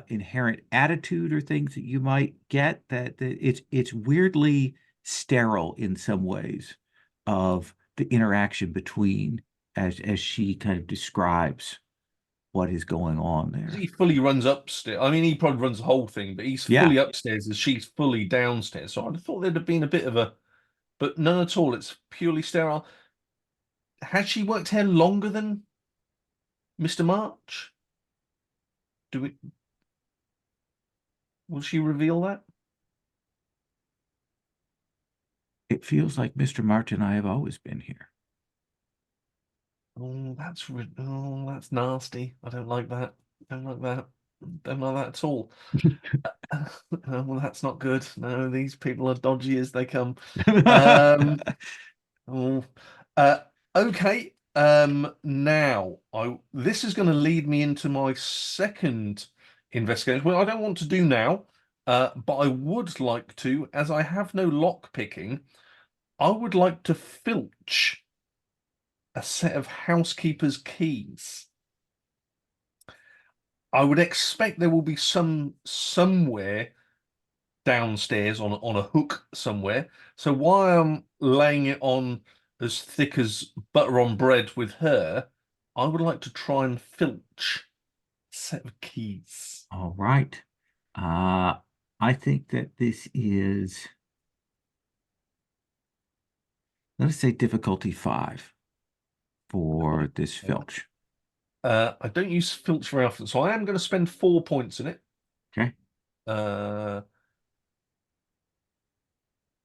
inherent attitude or things that you might get, that it's weirdly sterile in some ways, of the interaction between, as she kind of describes what is going on there. He fully runs upstairs. I mean, he probably runs the whole thing, but he's Yeah. fully upstairs as she's fully downstairs. So I thought there'd have been a bit of a, but none at all. It's purely sterile. Has she worked here longer than Mr. March? Will she reveal that? It feels like Mr. March and I have always been here. Oh, that's nasty. I don't like that. I don't like that. don't like that at all. Well, that's not good. No, these people are dodgy as they come. Oh, okay. Now this is going to lead me into my second investigation. Well, I don't want to do now, but I would like to, as I have no lock picking, I would like to filch a set of housekeeper's keys. I would expect there will be somewhere downstairs on a hook somewhere. So while I'm laying it on as thick as butter on bread with her, I would like to try and filch a set of keys. All right. I think that this is, let's say, difficulty 5 for this filch. I don't use filch very often, so I am going to spend 4 points in it. Okay.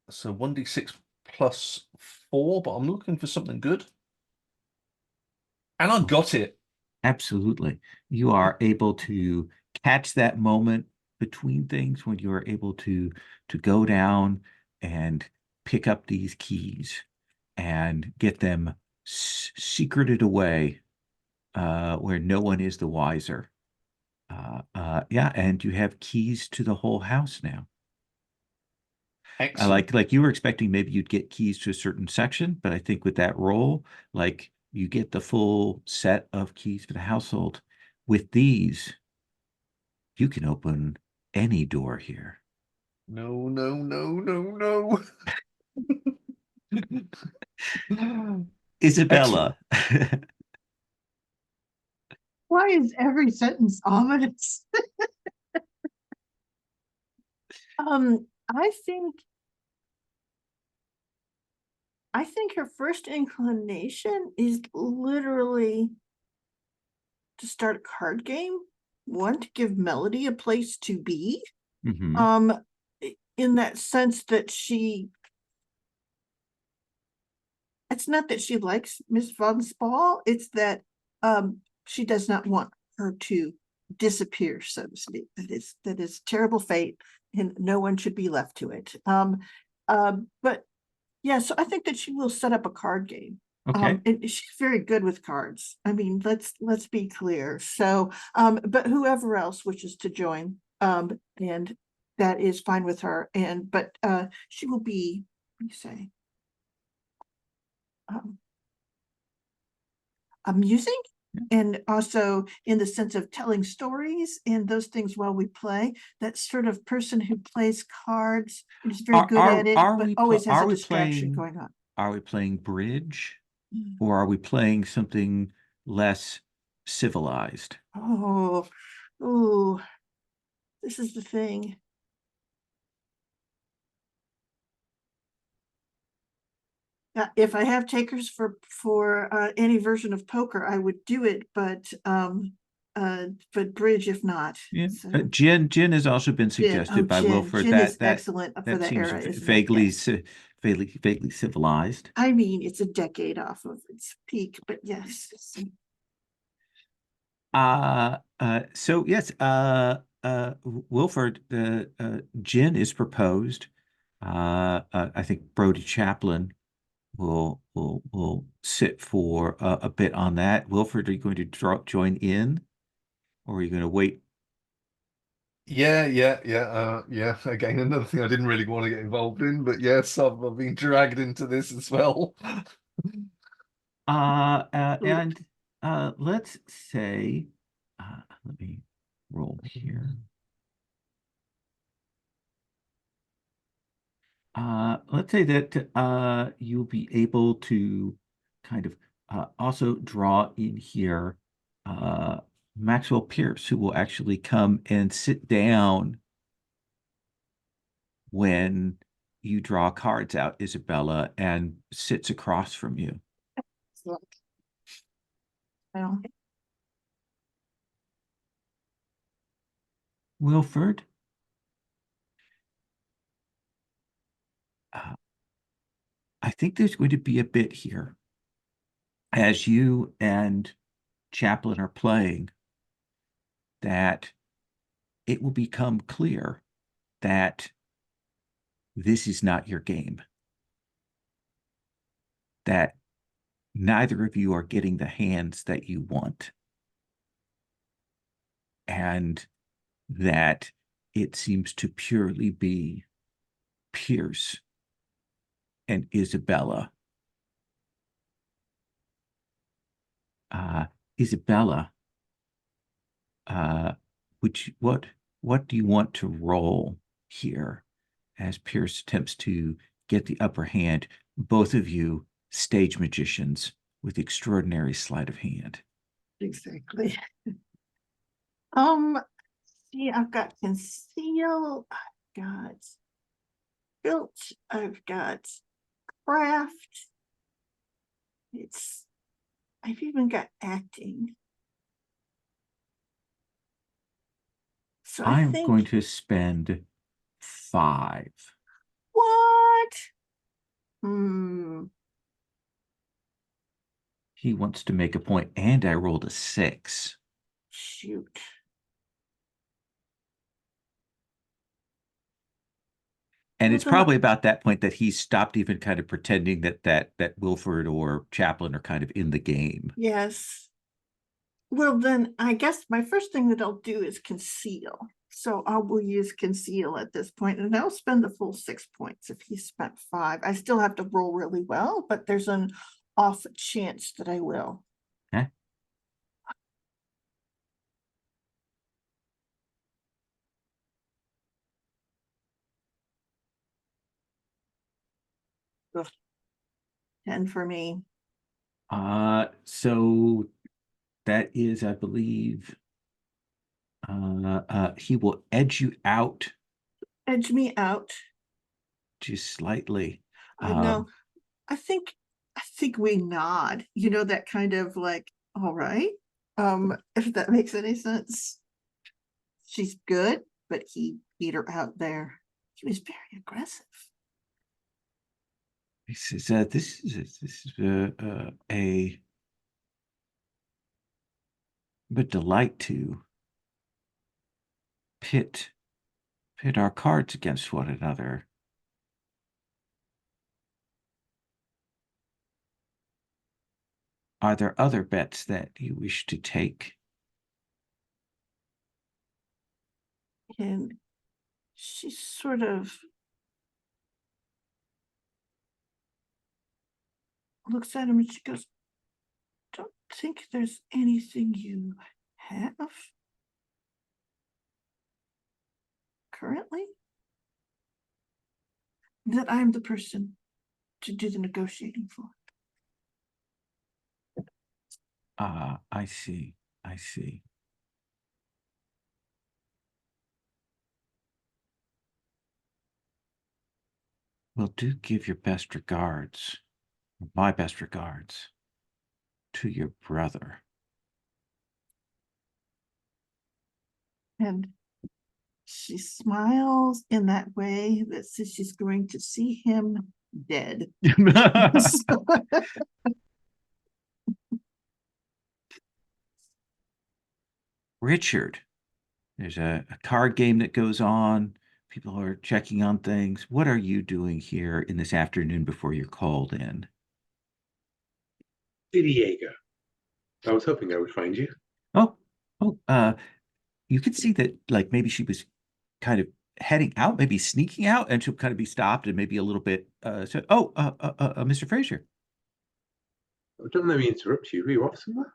So 1d6 plus 4, but I'm looking for something good. And I got it. Absolutely. You are able to catch that moment between things when you are able to go down and pick up these keys and get them secreted away where no one is the wiser. Yeah, and you have keys to the whole house now. Excellent. Like you were expecting maybe you'd get keys to a certain section, but I think with that roll, like you get the full set of keys for the household. With these, you can open any door here. No, no, no, no, no. Isabella. Why is every sentence ominous? I think her first inclination is literally to start a card game. One, to give Melody a place to be. Mhm. In that sense that it's not that she likes Miss Von Spall, it's that she does not want her to disappear, so to speak. That is terrible fate, and no one should be left to it. But yeah, so I think that she will set up a card game. Okay. And she's very good with cards. I mean, let's be clear. So, but whoever else wishes to join, and that is fine with her. But she will be, what do you say, amusing, and also in the sense of telling stories and those things while we play. That sort of person who plays cards and is very good at it, but always has a distraction going on. Are we playing bridge, Mm. or are we playing something less civilized? Oh, this is the thing. If I have takers for any version of poker, I would do it, but bridge if not. Yeah. So, Gin has also been suggested by gin. Wilford. Gin is that excellent for that that seems era, isn't it? vaguely Yes. vaguely civilized. I mean, it's a decade off of its peak, but yes. So yes, Wilford, gin is proposed. I think Brody Chaplin will sit for a bit on that. Wilford, are you going to join in, or are you going to wait? Yeah. Again, another thing I didn't really want to get involved in, but yes, I've been dragged into this as well. And let's say, let me roll here. Let's say that you'll be able to kind of also draw in here Maxwell Pierce, who will actually come and sit down when you draw cards out, Isabella, and sits across from you. Well, Wilford, I think there's going to be a bit here as you and Chaplin are playing that it will become clear that this is not your game. That neither of you are getting the hands that you want. And that it seems to purely be Pierce and Isabella. Isabella, what do you want to roll here as Pierce attempts to get the upper hand? Both of you stage magicians with extraordinary sleight of hand. Exactly. See, I've got conceal, I've got filch, I've got craft. I've even got acting. So I'm think, going to spend 5. what? He wants to make a point, and I rolled a 6. Shoot. And Well, it's then probably about that point that he stopped even kind of pretending that Wilford or Chaplin are kind of in the game. Yes. Well, then I guess my first thing that I'll do is conceal. So I will use conceal at this point, and I'll spend the full 6 points if he spent 5. I still have to roll really well, but there's an off chance that I will. Okay. Ugh. 10 for me. So that is, I believe, he will edge you out Edge me out. just slightly. I know. I think we nod, that kind of like, all right. If that makes any sense. She's good, but he beat her out there. He was very aggressive. He says, "This is a delight to pit our cards against one another. Are there other bets that you wish to take?" And she sort of looks at him and she goes, "Don't think there's anything you have currently that I'm the person to do the negotiating for." I see. I see. Well, do give your best regards, my best regards, to your brother. And she smiles in that way that says she's going to see him dead. Richard, there's a card game that goes on. People are checking on things. What are you doing here in this afternoon before you're called in? Diego. I was hoping I would find you. Oh, you could see that, like, maybe she was kind of heading out, maybe sneaking out, and she'll kind of be stopped and maybe a little bit. Mr. Fraser. Don't let me interrupt you. Were you off somewhere?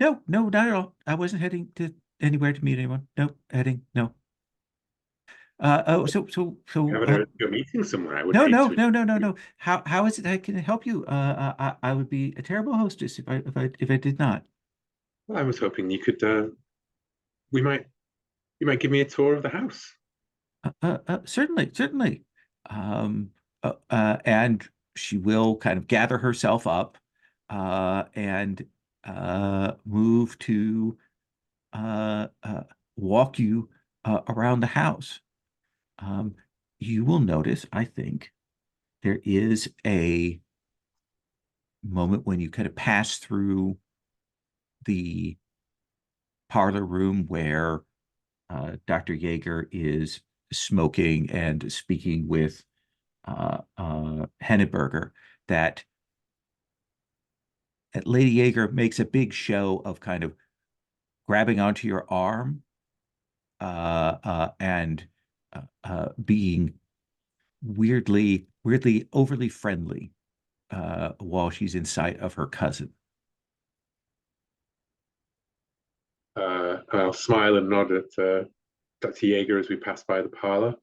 No, not at all. I wasn't heading to anywhere to meet anyone. No, no. You're meeting somewhere. I would No, hate no, to. no. How is it I can help you? I would be a terrible hostess if I did not. Well, I was hoping you could. You might give me a tour of the house. Certainly. And she will kind of gather herself up and move to walk you around the house. You will notice, I think, there is a moment when you kind of pass through the parlor room where Dr. Yeager is smoking and speaking with Henneberger, that Lady Yeager makes a big show of kind of grabbing onto your arm and being weirdly overly friendly while she's in sight of her cousin. I'll smile and nod at Dr. Yeager as we pass by the parlor.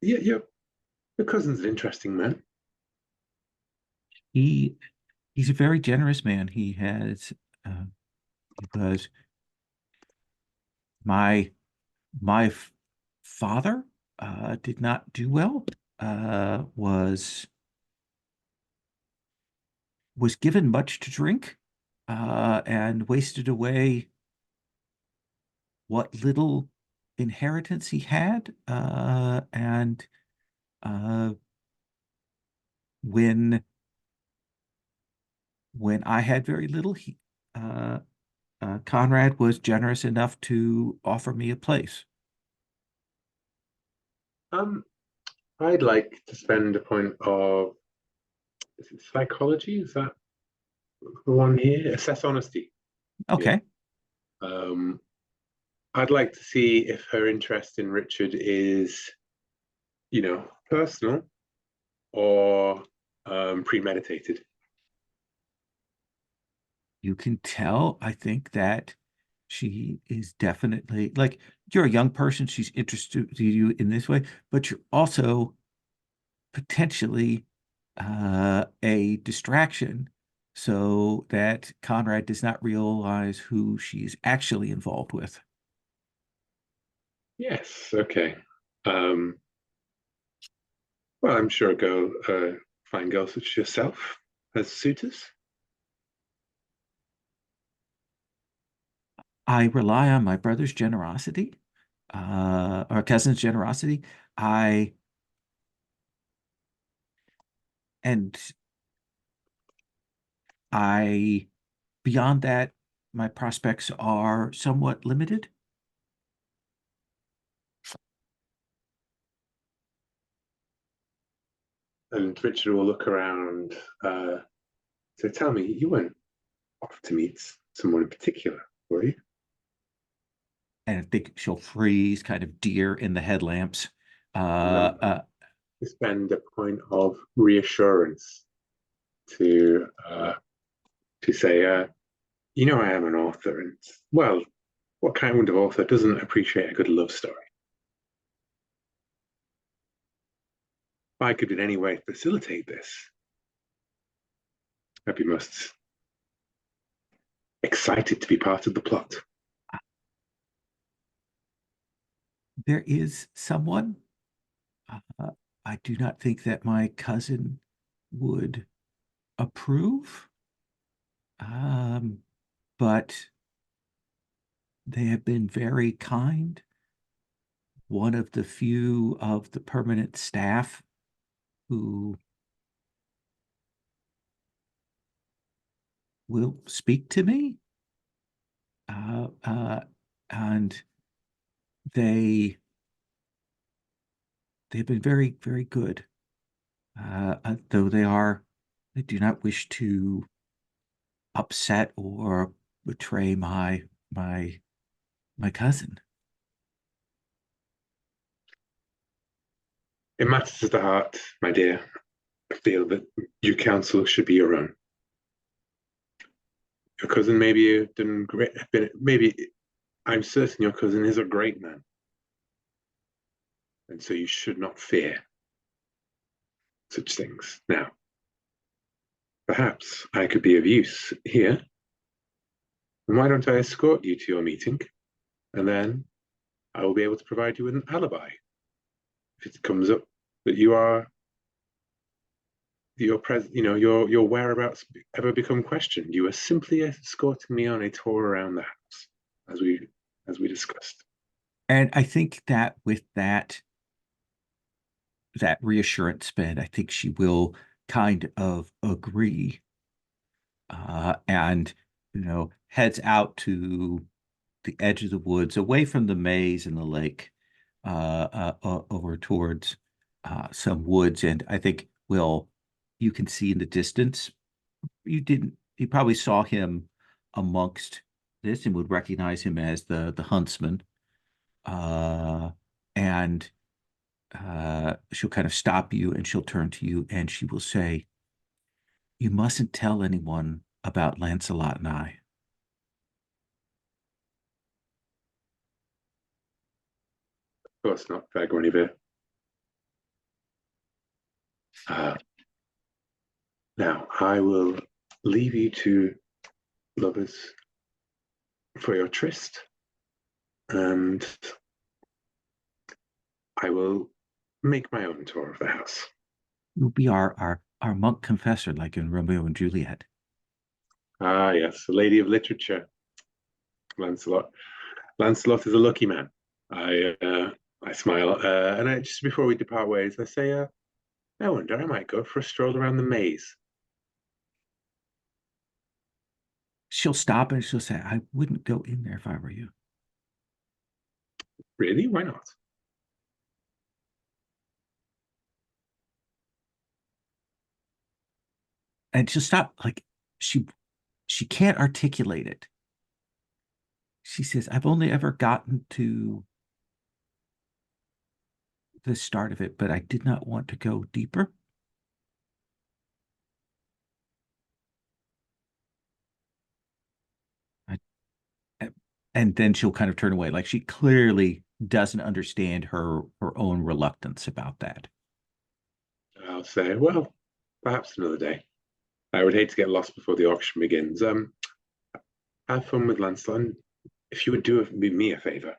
Yeah, your cousin's an interesting man. He's a very generous man. He was my father did not do well, was given much to drink, and wasted away what little inheritance he had, and when I had very little, Conrad was generous enough to offer me a place. I'd like to spend a point of, is it psychology? Is that the one here? Assess honesty. Okay. I'd like to see if her interest in Richard is, personal or premeditated. You can tell, I think, that she is definitely, like, you're a young person, she's interested in you in this way, but you're also potentially a distraction so that Conrad does not realize who she's actually involved with. Yes, okay. Well, I'm sure fine girl such as yourself has suitors. I rely on my brother's generosity, or cousin's generosity. And beyond that, my prospects are somewhat limited. And Richard will look around. So tell me, you weren't off to meet someone in particular, were you? And I think she'll freeze, kind of deer in the headlamps. To spend a point of reassurance to say, I am an author, and well, what kind of author doesn't appreciate a good love story? If I could in any way facilitate this, I'd be most excited to be part of the plot. There is someone. I do not think that my cousin would approve, but they have been very kind. One of the few of the permanent staff who will speak to me, and they've been very, very good. Though they do not wish to upset or betray my cousin. It matters to the heart, my dear. I feel that your counsel should be your own. Your cousin maybe done great, maybe I'm certain your cousin is a great man. And so you should not fear such things. Now, perhaps I could be of use here. And why don't I escort you to your meeting? And then I will be able to provide you with an alibi. If it comes up that your whereabouts ever become questioned, you are simply escorting me on a tour around the house, as we discussed. And I think that with that reassurance spend, I think she will kind of agree. And heads out to the edge of the woods, away from the maze and the lake, over towards some woods. And I think, Will, you can see in the distance, you probably saw him amongst this and would recognize him as the huntsman. And she'll kind of stop you and she'll turn to you and she will say, "You mustn't tell anyone about Lancelot and I." Of course not, fair Guinevere. Now, I will leave you to lovers for your tryst, and I will make my own tour of the house. You'll be our monk confessor, like in Romeo and Juliet. Ah, yes, the lady of literature, Lancelot. Lancelot is a lucky man. I smile, and just before we depart ways, I say, I wonder, I might go for a stroll around the maze. She'll stop and she'll say, "I wouldn't go in there if I were you." Really? Why not? And she'll stop, like she can't articulate it. She says, "I've only ever gotten to the start of it, but I did not want to go deeper." And then she'll kind of turn away, like she clearly doesn't understand her own reluctance about that. I'll say, well, perhaps another day. I would hate to get lost before the auction begins. Have fun with Lancelot. If you would do me a favor,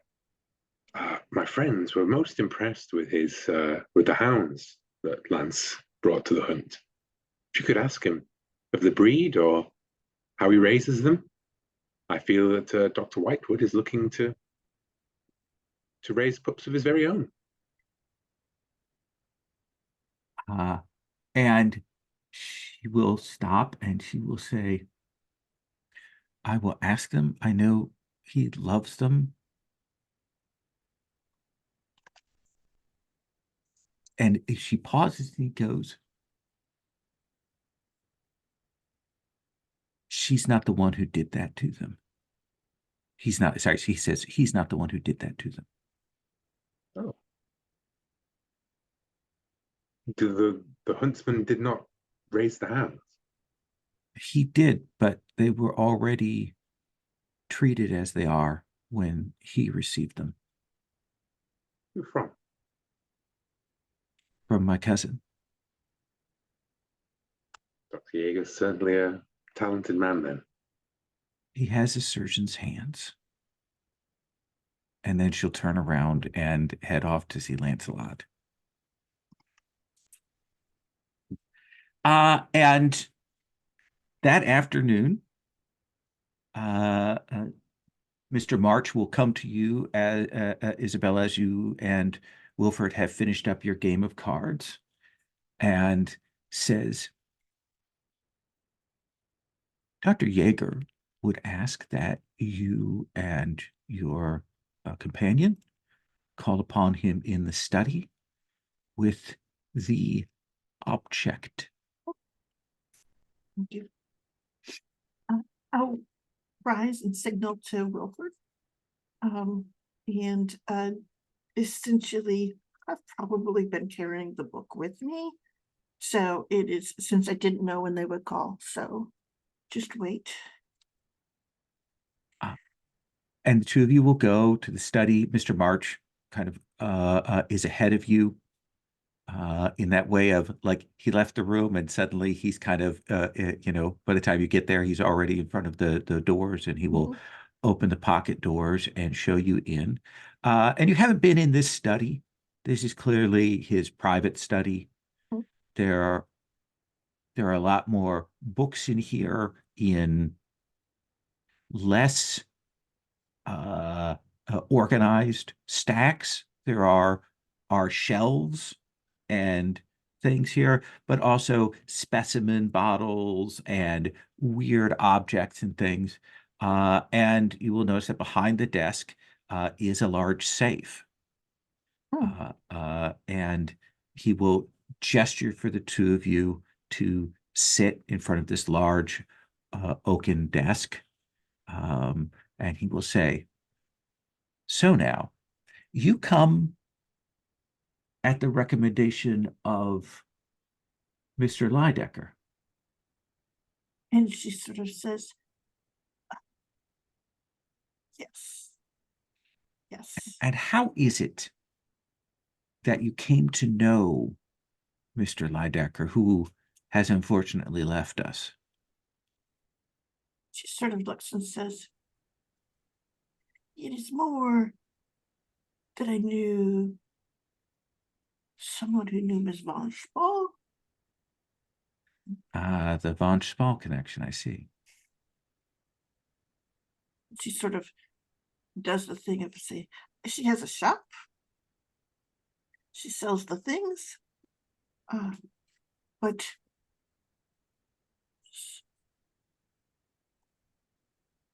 my friends were most impressed with with the hounds that Lance brought to the hunt. If you could ask him of the breed or how he raises them, I feel that Dr. Whitewood is looking to raise pups of his very own. And she will stop and she will say, "I will ask them. I know he loves them." And if she pauses and he goes, "She's not the one who did that to them." He's not, sorry, he says, "He's not the one who did that to them." Oh. The huntsman did not raise the hounds? He did, but they were already treated as they are when he received them. Who from? From my cousin. Dr. Yeager's certainly a talented man then. He has a surgeon's hands. And then she'll turn around and head off to see Lancelot. And that afternoon, Mr. March will come to you, Isabella, as you and Wilford have finished up your game of cards, and says, "Dr. Yeager would ask that you and your companion call upon him in the study with the object." Thank you. I'll rise and signal to Wilford. And essentially, I've probably been carrying the book with me. So it is, since I didn't know when they would call. So just wait. And the two of you will go to the study. Mr. March kind of is ahead of you in that way of, like, he left the room and suddenly he's kind of, by the time you get there, he's already in front of the doors, and he will open the pocket doors and show you in. And you haven't been in this study. This is clearly his private study. There are a lot more books in here in less organized stacks. There are shelves and things here, but also specimen bottles and weird objects and things. And you will notice that behind the desk is a large safe. And he will gesture for the two of you to sit in front of this large oaken desk. And he will say, "So now, you come at the recommendation of Mr. Lydecker." And she sort of says, yes. Yes. And how is it that you came to know Mr. Lydecker, who has unfortunately left us? She sort of looks and says, it is more that I knew someone who knew Miss Von Spall. The von Spall connection, I see. She sort of does the thing of say, she has a shop. She sells the things. But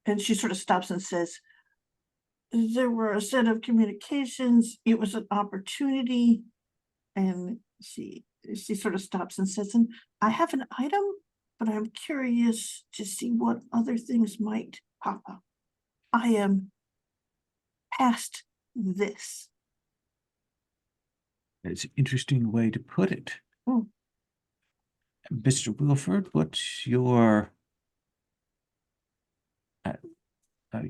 and she sort of stops and says, there were a set of communications. It was an opportunity. And she sort of stops and says, and I have an item, but I'm curious to see what other things might pop up. I am past this. It's an interesting way to put it. Mm. Mr. Wilford, what's your...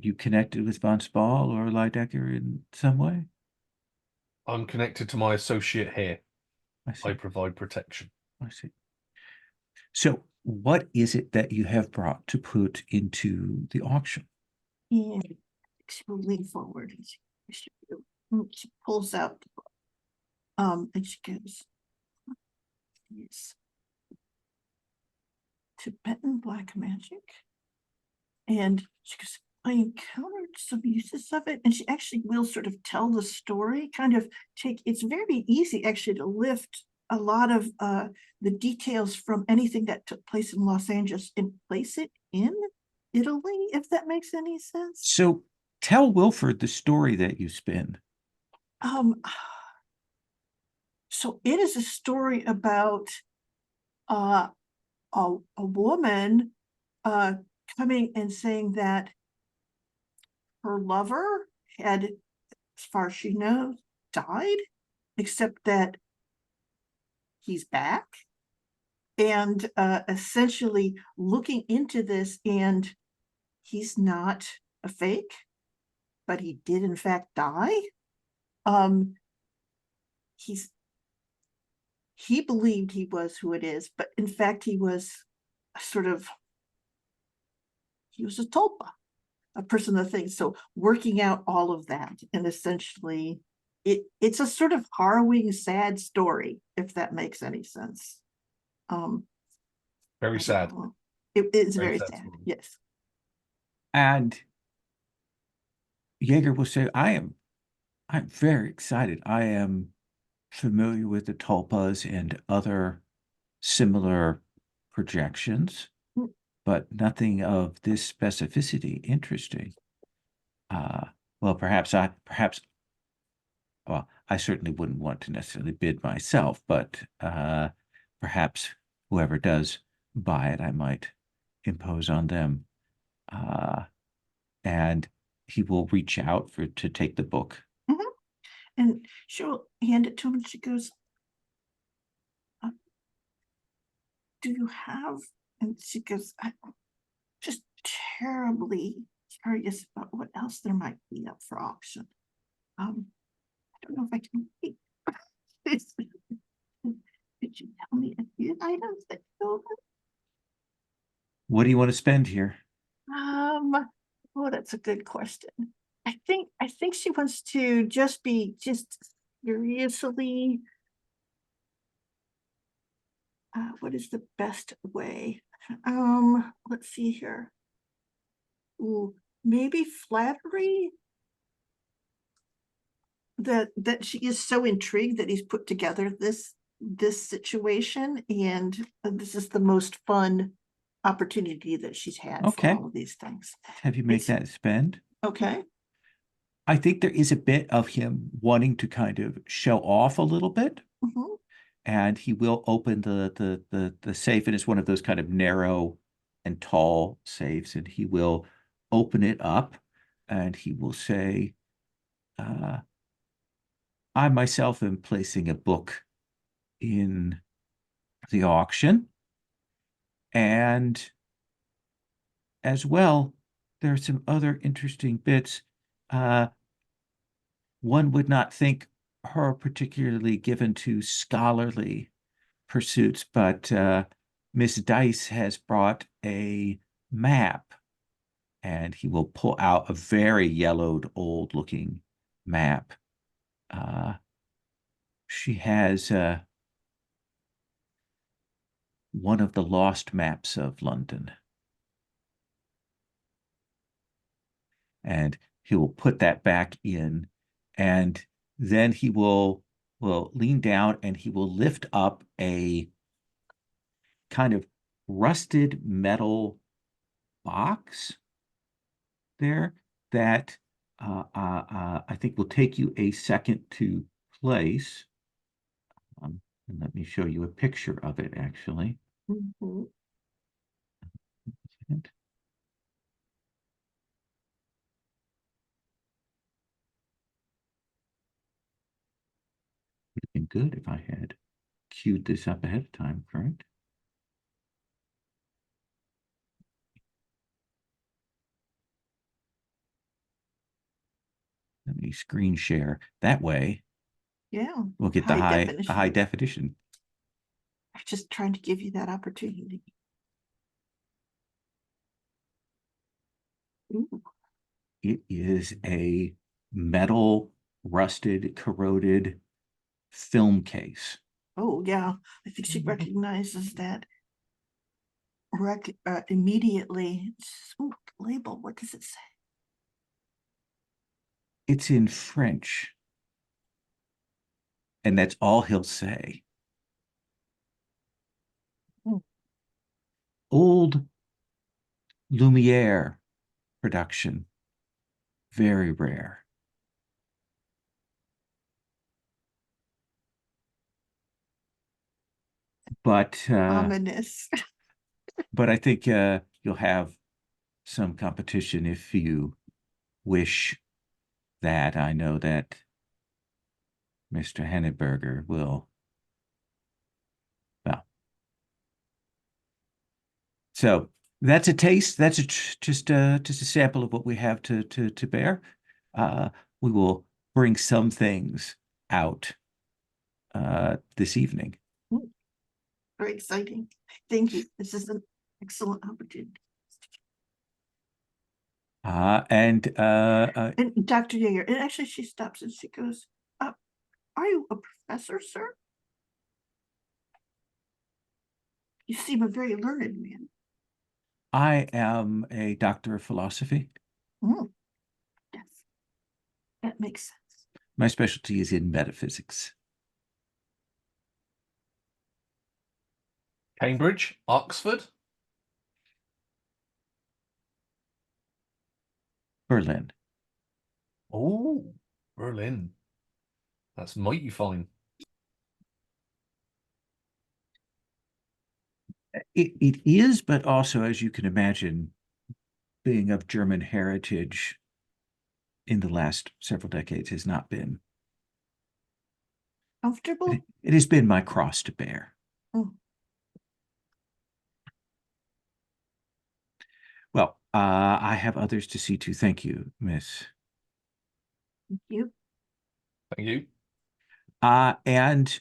you connected with von Spall or Lydecker in some way? I'm connected to my associate here. I see. I provide protection. I see. So what is it that you have brought to put into the auction? And she will lean forward and she pulls out the book. And she goes, yes, Tibetan black magic. And she goes, I encountered some uses of it. And she actually will sort of tell the story, kind of it's very easy actually to lift a lot of the details from anything that took place in Los Angeles and place it in Italy, if that makes any sense. So tell Wilford the story that you spin. So it is a story about a woman coming and saying that her lover had, as far as she knows, died, except that he's back. And essentially looking into this, and he's not a fake, but he did in fact die. He believed he was who it is, but in fact he was a tulpa, a person of things. So working out all of that, and essentially it's a sort of harrowing, sad story, if that makes any sense. Very sad. It's very sad. Yes. And Jaeger will say, I'm very excited. I am familiar with the tulpas and other similar projections, but nothing of this specificity. Interesting. Well, I certainly wouldn't want to necessarily bid myself, but perhaps whoever does buy it, I might impose on them. And he will reach out to take the book. Mm-hmm. And she'll hand it to him and she goes, do you have, and she goes, I'm just terribly curious about what else there might be up for auction. I don't know if I can wait. Could you tell me a few items that go over? What do you want to spend here? Oh, that's a good question. I think she wants to just seriously. What is the best way? Let's see here. Ooh, maybe flattery. That she is so intrigued that he's put together this this situation, and this is the most fun opportunity that she's had for Okay. all of these things. Have you make It's- that spend? Okay. I think there is a bit of him wanting to kind of show off a little bit, Mhm. and he will open the safe, and it's one of those kind of narrow and tall safes, and he will open it up, and he will say, I myself am placing a book in the auction, and as well, there are some other interesting bits. One would not think her particularly given to scholarly pursuits, but Miss Dyce has brought a map, and he will pull out a very yellowed, old-looking map. She has one of the lost maps of London. And he will put that back in, and then he will lean down and he will lift up a kind of rusted metal box there that I think will take you a second to place. And let me show you a picture of it, actually. Mhm. Would have been good if I had queued this up ahead of time, correct? Let me screen share. That way Yeah. we'll get the high definition. definition. I'm just trying to give you that opportunity. Ooh. It is a metal, rusted, corroded film case. Oh, yeah. I think she Mhm. recognizes that immediately. Ooh, label. What does it say? It's in French. And that's all he'll say. Hmm. Old Lumiere production. Very rare. But Ominous. but I think you'll have some competition if you wish that. I know that Mr. Henneberger will. Well, so that's a taste. That's just a sample of what we have to bear. We will bring some things out this evening. Very exciting. Thank you. This is an excellent opportunity. And And Dr. Yeager, and actually she stops and she goes, are you a professor, sir? You seem a very learned man. I am a doctor of philosophy. Mm. Yes, that makes sense. My specialty is in metaphysics. Cambridge, Oxford. Berlin. Oh, Berlin. That's mighty fine. It is, but also, as you can imagine, being of German heritage in the last several decades has not been. Comfortable? It has been my cross to bear. Mm. Well, I have others to see to. Thank you, Miss. Thank you. Thank you. And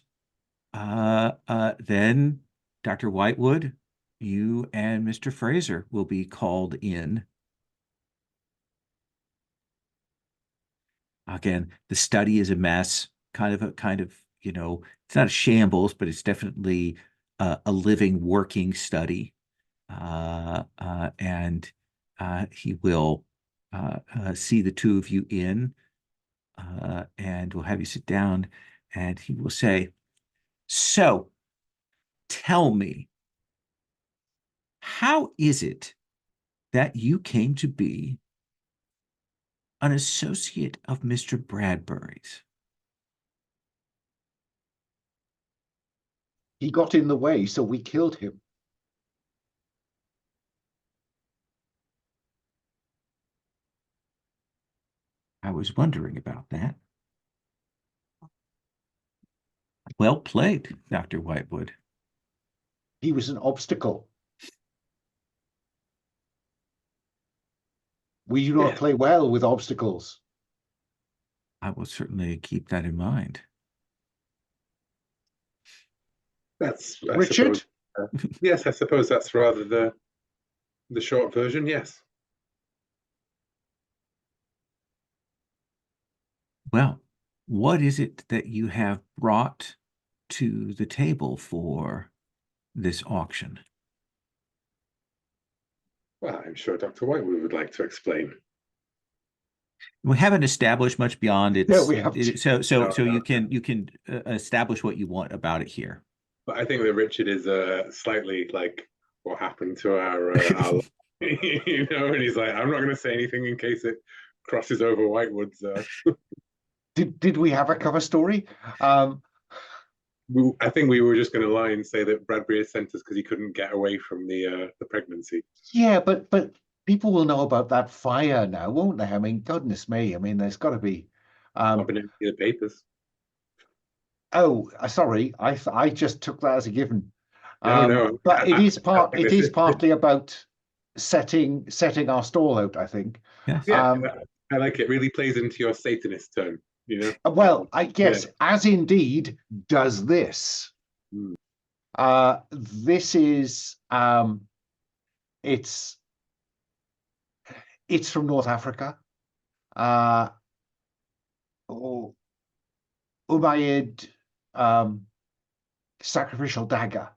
then Dr. Whitewood, you and Mr. Fraser will be called in. Again, the study is a mess, kind of, it's not a shambles, but it's definitely a living, working study. And he will see the two of you in, and will have you sit down, and he will say, So tell me, how is it that you came to be an associate of Mr. Bradbury's? He got in the way, so we killed him. I was wondering about that. Well played, Dr. Whitewood. He was an obstacle. We do not Yeah. play well with obstacles. I will certainly keep that in mind. That's I Richard? suppose, yes, I suppose that's rather the short version. Yes. Well, what is it that you have brought to the table for this auction? Well, I'm sure Dr. Whitewood would like to explain. We haven't established much beyond its. Yeah, we have So No, you can establish what you want about it here. But I think that Richard is slightly like, what happened to our you know, and he's like, I'm not going to say anything in case it crosses over Whitewood's. Did we have a cover story? I think we were just going to lie and say that Bradbury had sent us because he couldn't get away from the pregnancy. Yeah, but people will know about that fire now, won't they? I mean, goodness me. I mean, there's got to be. Not been in the papers. Oh, sorry. I just took that as a given. No. But it is This is partly about setting our stall out, I think. Yes. Yeah, I like it. Really plays into your Satanist turn, you know. Well, I guess Yeah. as indeed does this. Hmm. This is it's from North Africa. Umayyad sacrificial dagger.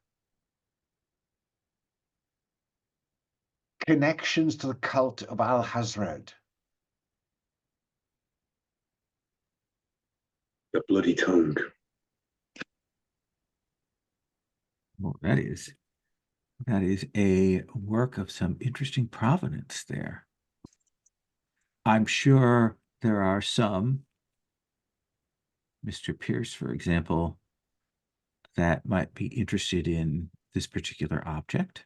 Connections to the cult of Al-Hazred. The bloody tongue. Well, that is a work of some interesting provenance there. I'm sure there are some, Mr. Pierce, for example, that might be interested in this particular object.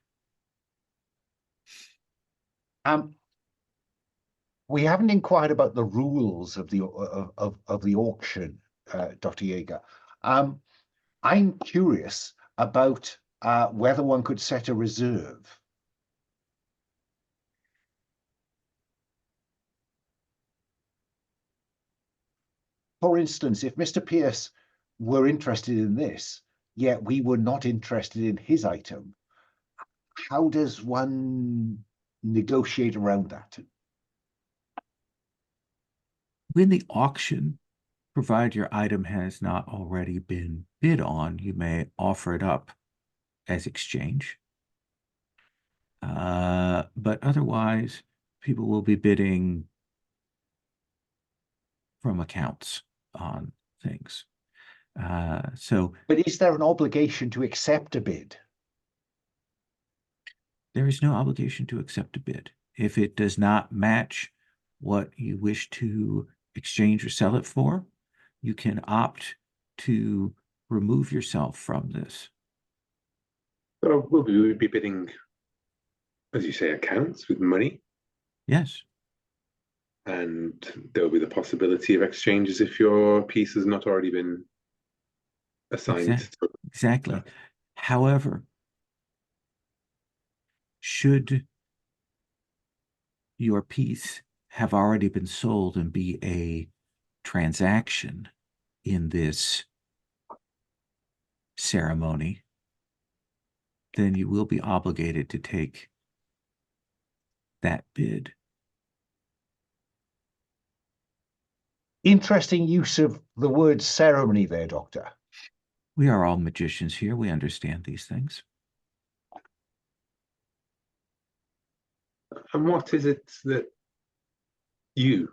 We haven't inquired about the rules of the auction, Dr. Yeager. I'm curious about whether one could set a reserve. For instance, if Mr. Pierce were interested in this, yet we were not interested in his item, how does one negotiate around that? When the auction, provided your item has not already been bid on, you may offer it up as exchange. But otherwise, people will be bidding from accounts on things. But is there an obligation to accept a bid? There is no obligation to accept a bid. If it does not match what you wish to exchange or sell it for, you can opt to remove yourself from this. So will we be bidding, as you say, accounts with money? Yes. And there will be the possibility of exchanges if your piece has not already been assigned. Exactly. However, should your piece have already been sold and be a transaction in this ceremony, then you will be obligated to take that bid. Interesting use of the word ceremony there, Doctor. We are all magicians here. We understand these things. And what is it that will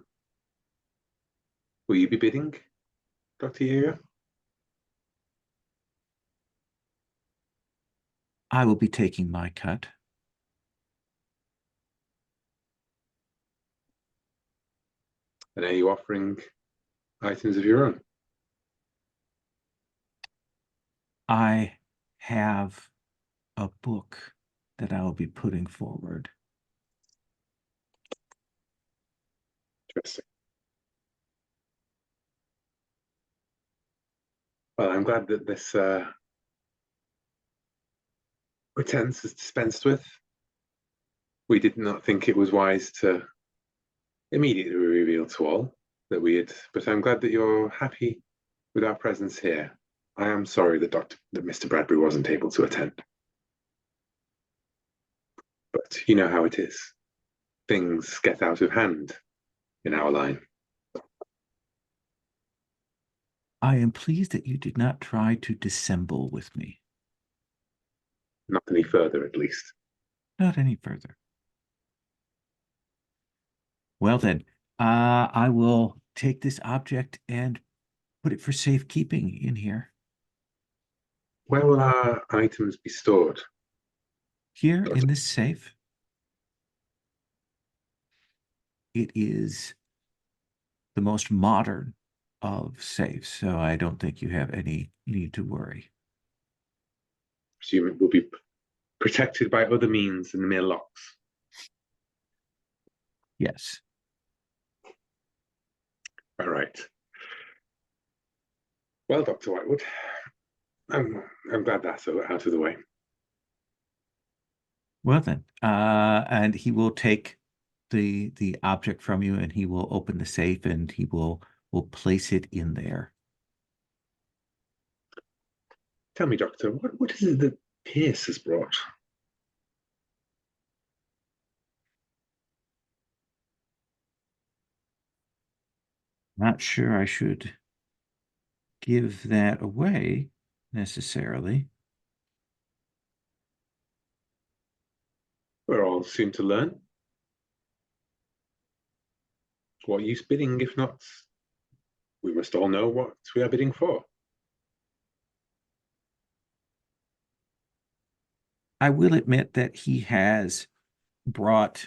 you be bidding, Dr. Yeager? I will be taking my cut. And are you offering items of your own? I have a book that I will be putting forward. Interesting. Well, I'm glad that this pretense is dispensed with. We did not think it was wise to immediately reveal to all that we had, but I'm glad that you're happy with our presence here. I am sorry that Mr. Bradbury wasn't able to attend. But you know how it is. Things get out of hand in our line. I am pleased that you did not try to dissemble with me. Not any further, at least. Not any further. Well then, I will take this object and put it for safekeeping in here. Where will our items be stored? Here in this safe. It is the most modern of safes, so I don't think you have any need to worry. Presume it will be protected by other means than the mere locks. Yes. All right. Well, Dr. Whitewood, I'm glad that's out of the way. Well then, and he will take the object from you, and he will open the safe, and he will place it in there. Tell me, Doctor, what is it that Pierce has brought? Not sure I should give that away necessarily. We're all soon to learn. What use bidding if not? We must all know what we are bidding for. I will admit that he has brought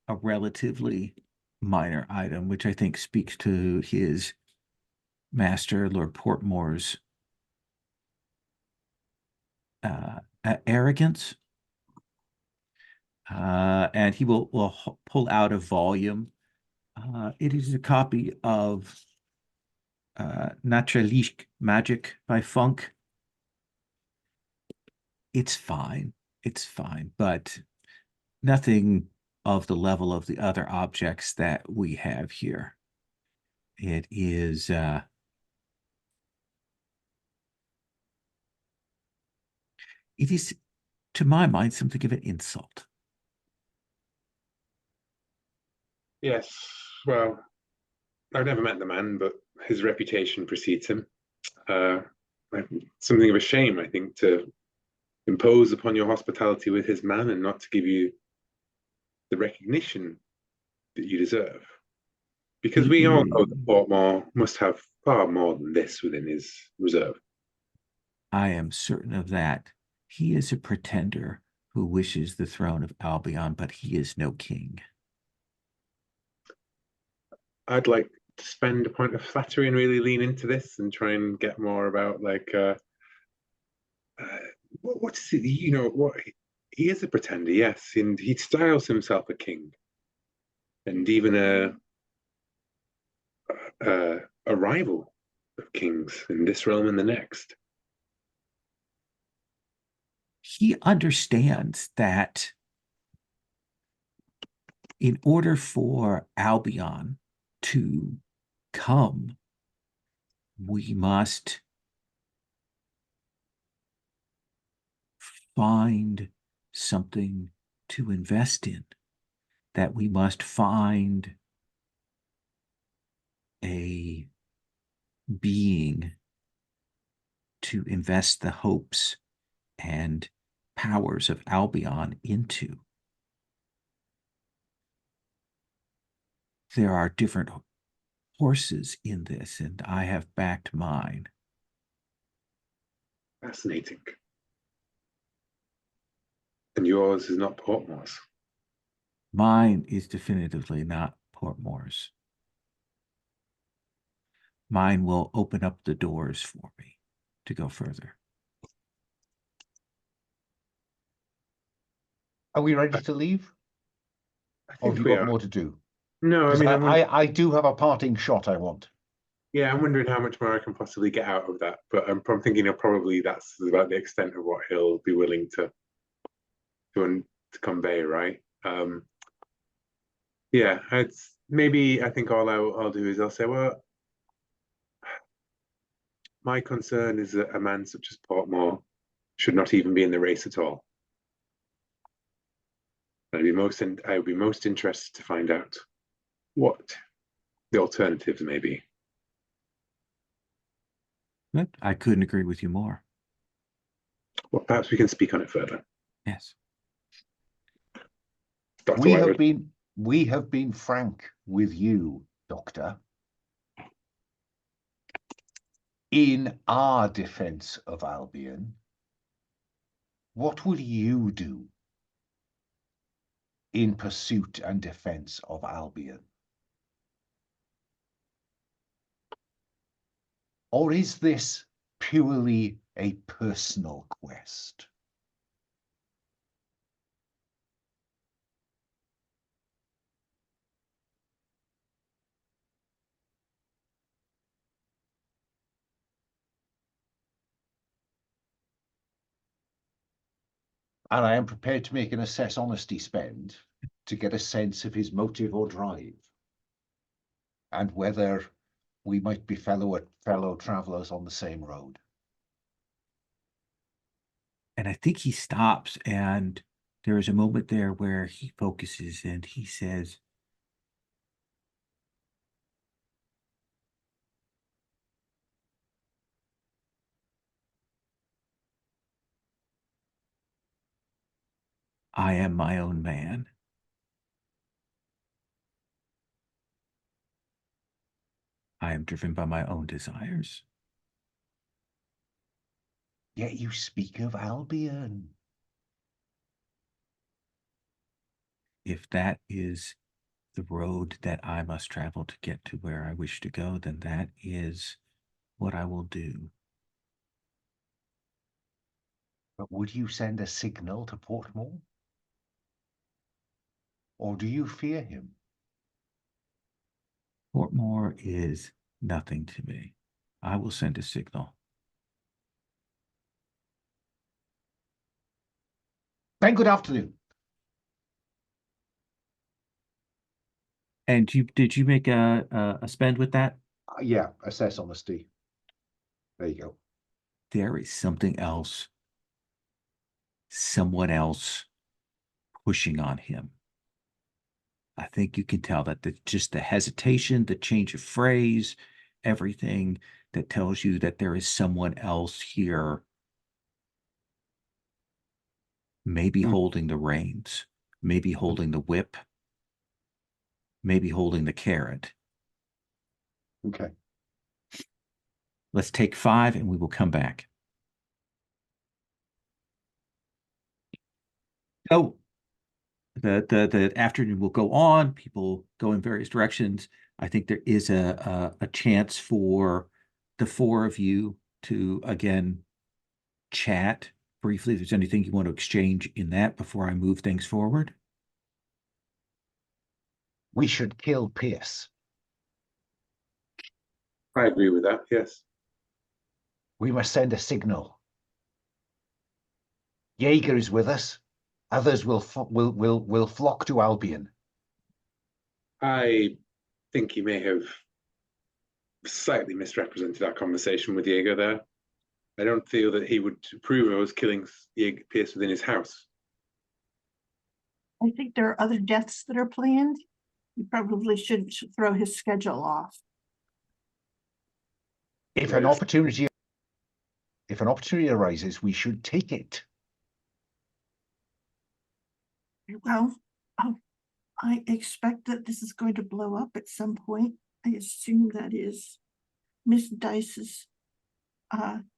a relatively minor item, which I think speaks to his master, Lord Portmore's arrogance. And he will pull out a volume. It is a copy of Naturalische Magic by Funk. It's fine. It's fine, but nothing of the level of the other objects that we have here. It is to my mind, something of an insult. Yes, well, I've never met the man, but his reputation precedes him. Something of a shame, I think, to impose upon your hospitality with his man and not to give you the recognition that you deserve. Because we all know that Portmore must have far more than this within his reserve. I am certain of that. He is a pretender who wishes the throne of Albion, but he is no king. I'd like to spend a point of flattery and really lean into this and try and get more about what is it? You know what? He is a pretender, yes, and he styles himself a king, and even a rival of kings in this realm and the next. He understands that in order for Albion to come, we must find something to invest in, that we must find a being to invest the hopes and powers of Albion into. There are different horses in this, and I have backed mine. Fascinating. And yours is not Portmore's. Mine is definitively not Portmore's. Mine will open up the doors for me to go further. Are we ready to leave? I Or think have you we got are. more to do? No, I 'Cause mean, I do have a parting shot I want. yeah, I'm wondering how much more I can possibly get out of that. But I'm thinking probably that's about the extent of what he'll be willing to convey, right? Yeah, it's maybe I think all I'll do is I'll say, well, my concern is that a man such as Portmore should not even be in the race at all. I'd be most interested to find out what the alternatives may be. But I couldn't agree with you more. Well, perhaps we can speak on it further. Yes. Dr. We Whitewood. have been frank with you, Doctor. In our defense of Albion, what would you do in pursuit and defense of Albion? Or is this purely a personal quest? And I am prepared to make an assess honesty spend to get a sense of his motive or drive, and whether we might be fellow travelers on the same road. And I think he stops, and there is a moment there where he focuses and he says, I am my own man. I am driven by my own desires. Yet you speak of Albion. If that is the road that I must travel to get to where I wish to go, then that is what I will do. But would you send a signal to Portmore? Or do you fear him? Portmore is nothing to me. I will send a signal. Then good afternoon. And did you make a spend with that? Yeah, assess honesty. There you go. There is something else, someone else pushing on him. I think you can tell that just the hesitation, the change of phrase, everything that tells you that there is someone else here, maybe holding the reins, maybe holding the whip, maybe holding the carrot. Okay. Let's take 5 and we will come back. So the afternoon will go on. People go in various directions. I think there is a chance for the 4 of you to again chat briefly. If there's anything you want to exchange in that before I move things forward. We should kill Pierce. I agree with that, yes. We must send a signal. Jaeger is with us. Others will flock to Albion. I think you may have slightly misrepresented our conversation with Diego there. I don't feel that he would approve of us killing Pierce within his house. I think there are other deaths that are planned. You probably should throw his schedule off. If Yes. an opportunity arises, we should take it. Well, I expect that this is going to blow up at some point. I assume that is Miss Dyce's plan.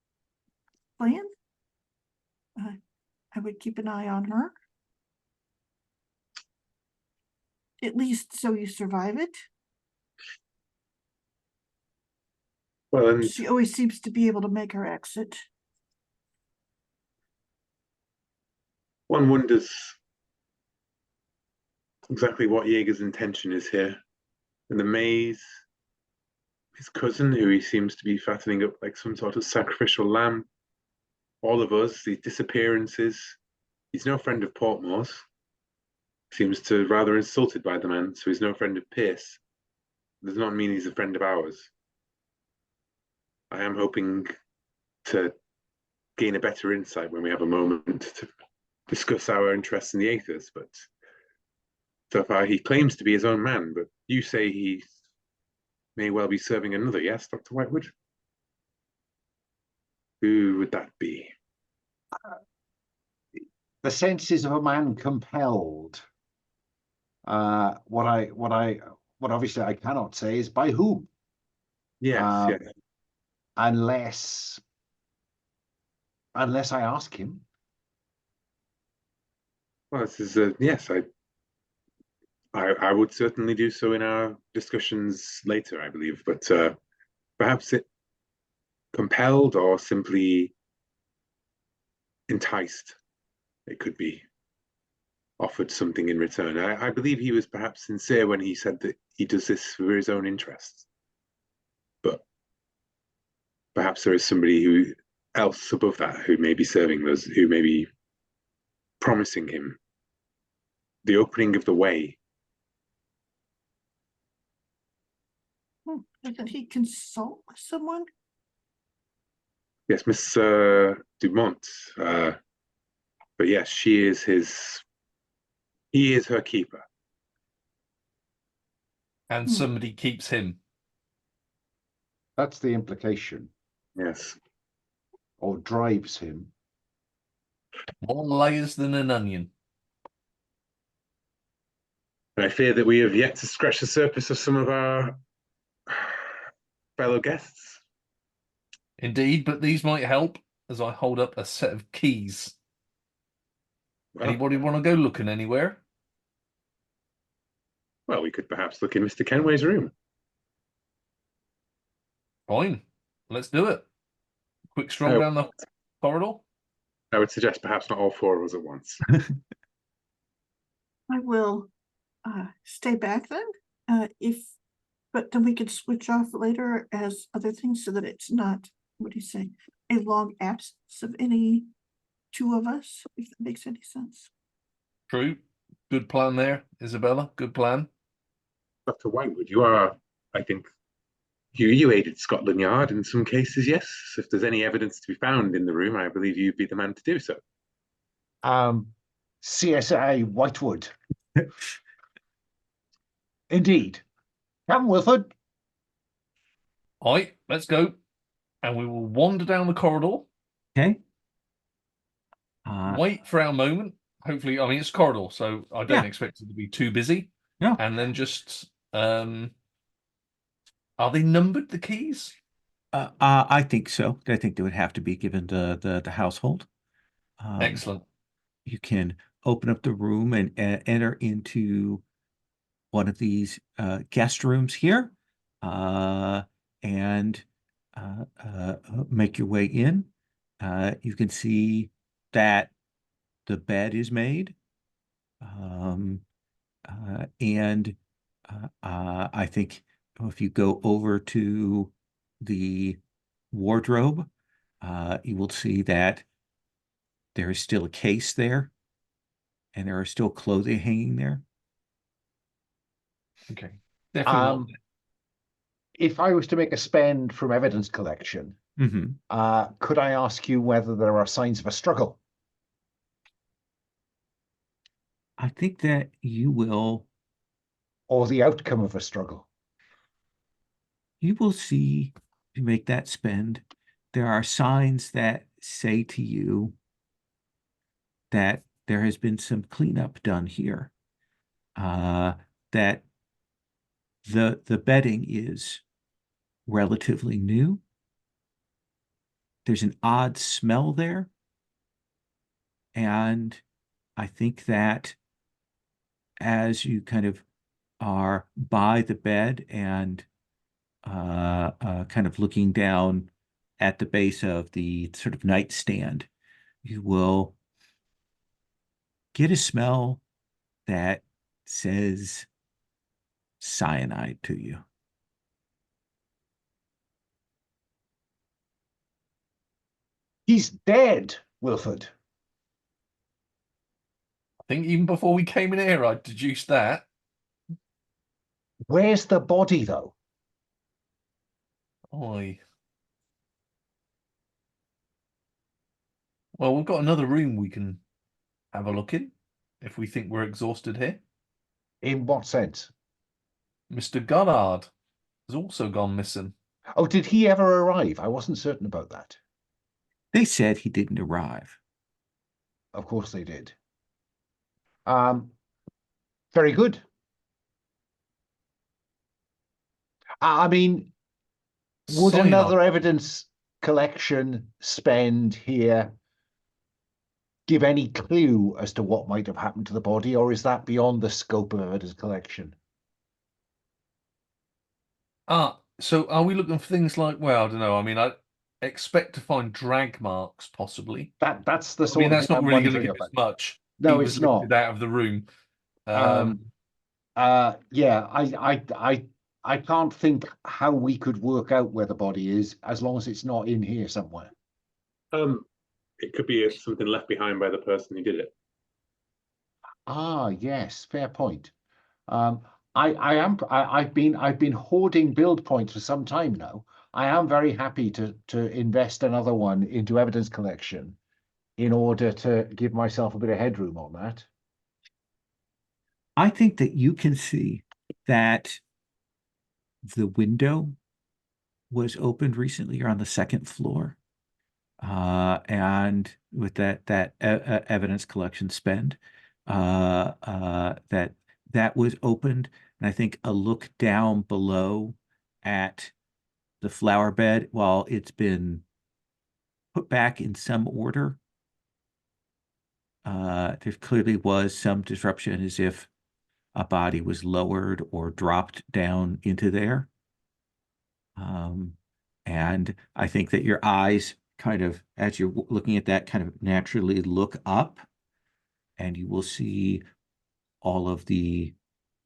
I would keep an eye on her. at least so you survive it. Well, and She always seems to be able to make her exit. one wonders exactly what Jaeger's intention is here. And the maze, his cousin, who he seems to be fattening up like some sort of sacrificial lamb, all of us, these disappearances. He's no friend of Portmore's. Seems to rather insulted by the man, so he's no friend of Pierce. Does not mean he's a friend of ours. I am hoping to gain a better insight when we have a moment to discuss our interests in the Aethers, but so far he claims to be his own man, but you say he may well be serving another, yes, Dr. Whitewood? Who would that be? The senses of a man compelled. What obviously I cannot say is by whom. Yes, yes. Unless I ask him. Well, this is yes, I would certainly do so in our discussions later, I believe, but perhaps it compelled or simply enticed. It could be offered something in return. I believe he was perhaps sincere when he said that he does this for his own interests. But perhaps there is somebody who else above that who may be serving those, who may be promising him the opening of the way. Doesn't he consult with someone? Yes, Miss Dumont. But yes, he is her keeper. And somebody keeps him. That's the implication. Yes. Or drives him. More layers than an onion. And I fear that we have yet to scratch the surface of some of our fellow guests. Indeed, but these might help as I hold up a set of keys. Well, Anybody want to go looking anywhere? well, we could perhaps look in Mr. Kenway's room. Fine. Let's do it. Quick stroll down the corridor. I would suggest perhaps not all four of us at once. I will stay back then. But then we could switch off later as other things so that it's not, what do you say, a long absence of any two of us, if that makes any sense. True. Good plan there, Isabella. Good plan. Dr. Whitewood, you are, I think, you aided Scotland Yard in some cases, yes? If there's any evidence to be found in the room, I believe you'd be the man to do so. CSI Whitewood. Indeed. Come, Wilford. All right, let's go. And we will wander down the corridor. Okay. Wait for our moment. Hopefully, I mean, it's a corridor, so I don't expect it to be too busy. No. And then just, are they numbered, the keys? I think so. I think they would have to be given to the household. Excellent. You can open up the room and enter into one of these guest rooms here, and make your way in. You can see that the bed is made, and I think if you go over to the wardrobe, you will see that there is still a case there, and there are still clothing hanging there. Okay. Definitely not. If I was to make a spend from evidence collection, could I ask you whether there are signs of a struggle? I think that you will. Or the outcome of a struggle? You will see, if you make that spend, there are signs that say to you that there has been some cleanup done here, that the bedding is relatively new. There's an odd smell there, and I think that as you kind of are by the bed and kind of looking down at the base of the sort of nightstand, you will get a smell that says cyanide to you. He's dead, Wilford. I think even before we came in here, I deduced that. Where's the body, though? Oi. Well, we've got another room we can have a look in if we think we're exhausted here. In what sense? Mr. Goddard has also gone missing. Oh, did he ever arrive? I wasn't certain about that. They said he didn't arrive. Of course they did. Very good. I mean, would Cyanide. another evidence collection spend here give any clue as to what might have happened to the body, or is that beyond the scope of evidence collection? So are we looking for things like, well, I don't know. I mean, I expect to find drag marks, possibly. That's the I sort mean, of that's thing not I'm really going to wondering give us about. much. No, He was it's not. lifted out of the room. Yeah, I can't think how we could work out where the body is as long as it's not in here somewhere. It could be something left behind by the person who did it. Ah, yes, fair point. I've been hoarding build points for some time now. I am very happy to invest another one into evidence collection in order to give myself a bit of headroom on that. I think that you can see that the window was opened recently. You're on the second floor. And with that evidence collection spend, that was opened, and I think a look down below at the flower bed, while it's been put back in some order, there clearly was some disruption, as if a body was lowered or dropped down into there. And I think that your eyes kind of, as you're looking at that, kind of naturally look up, and you will see all of the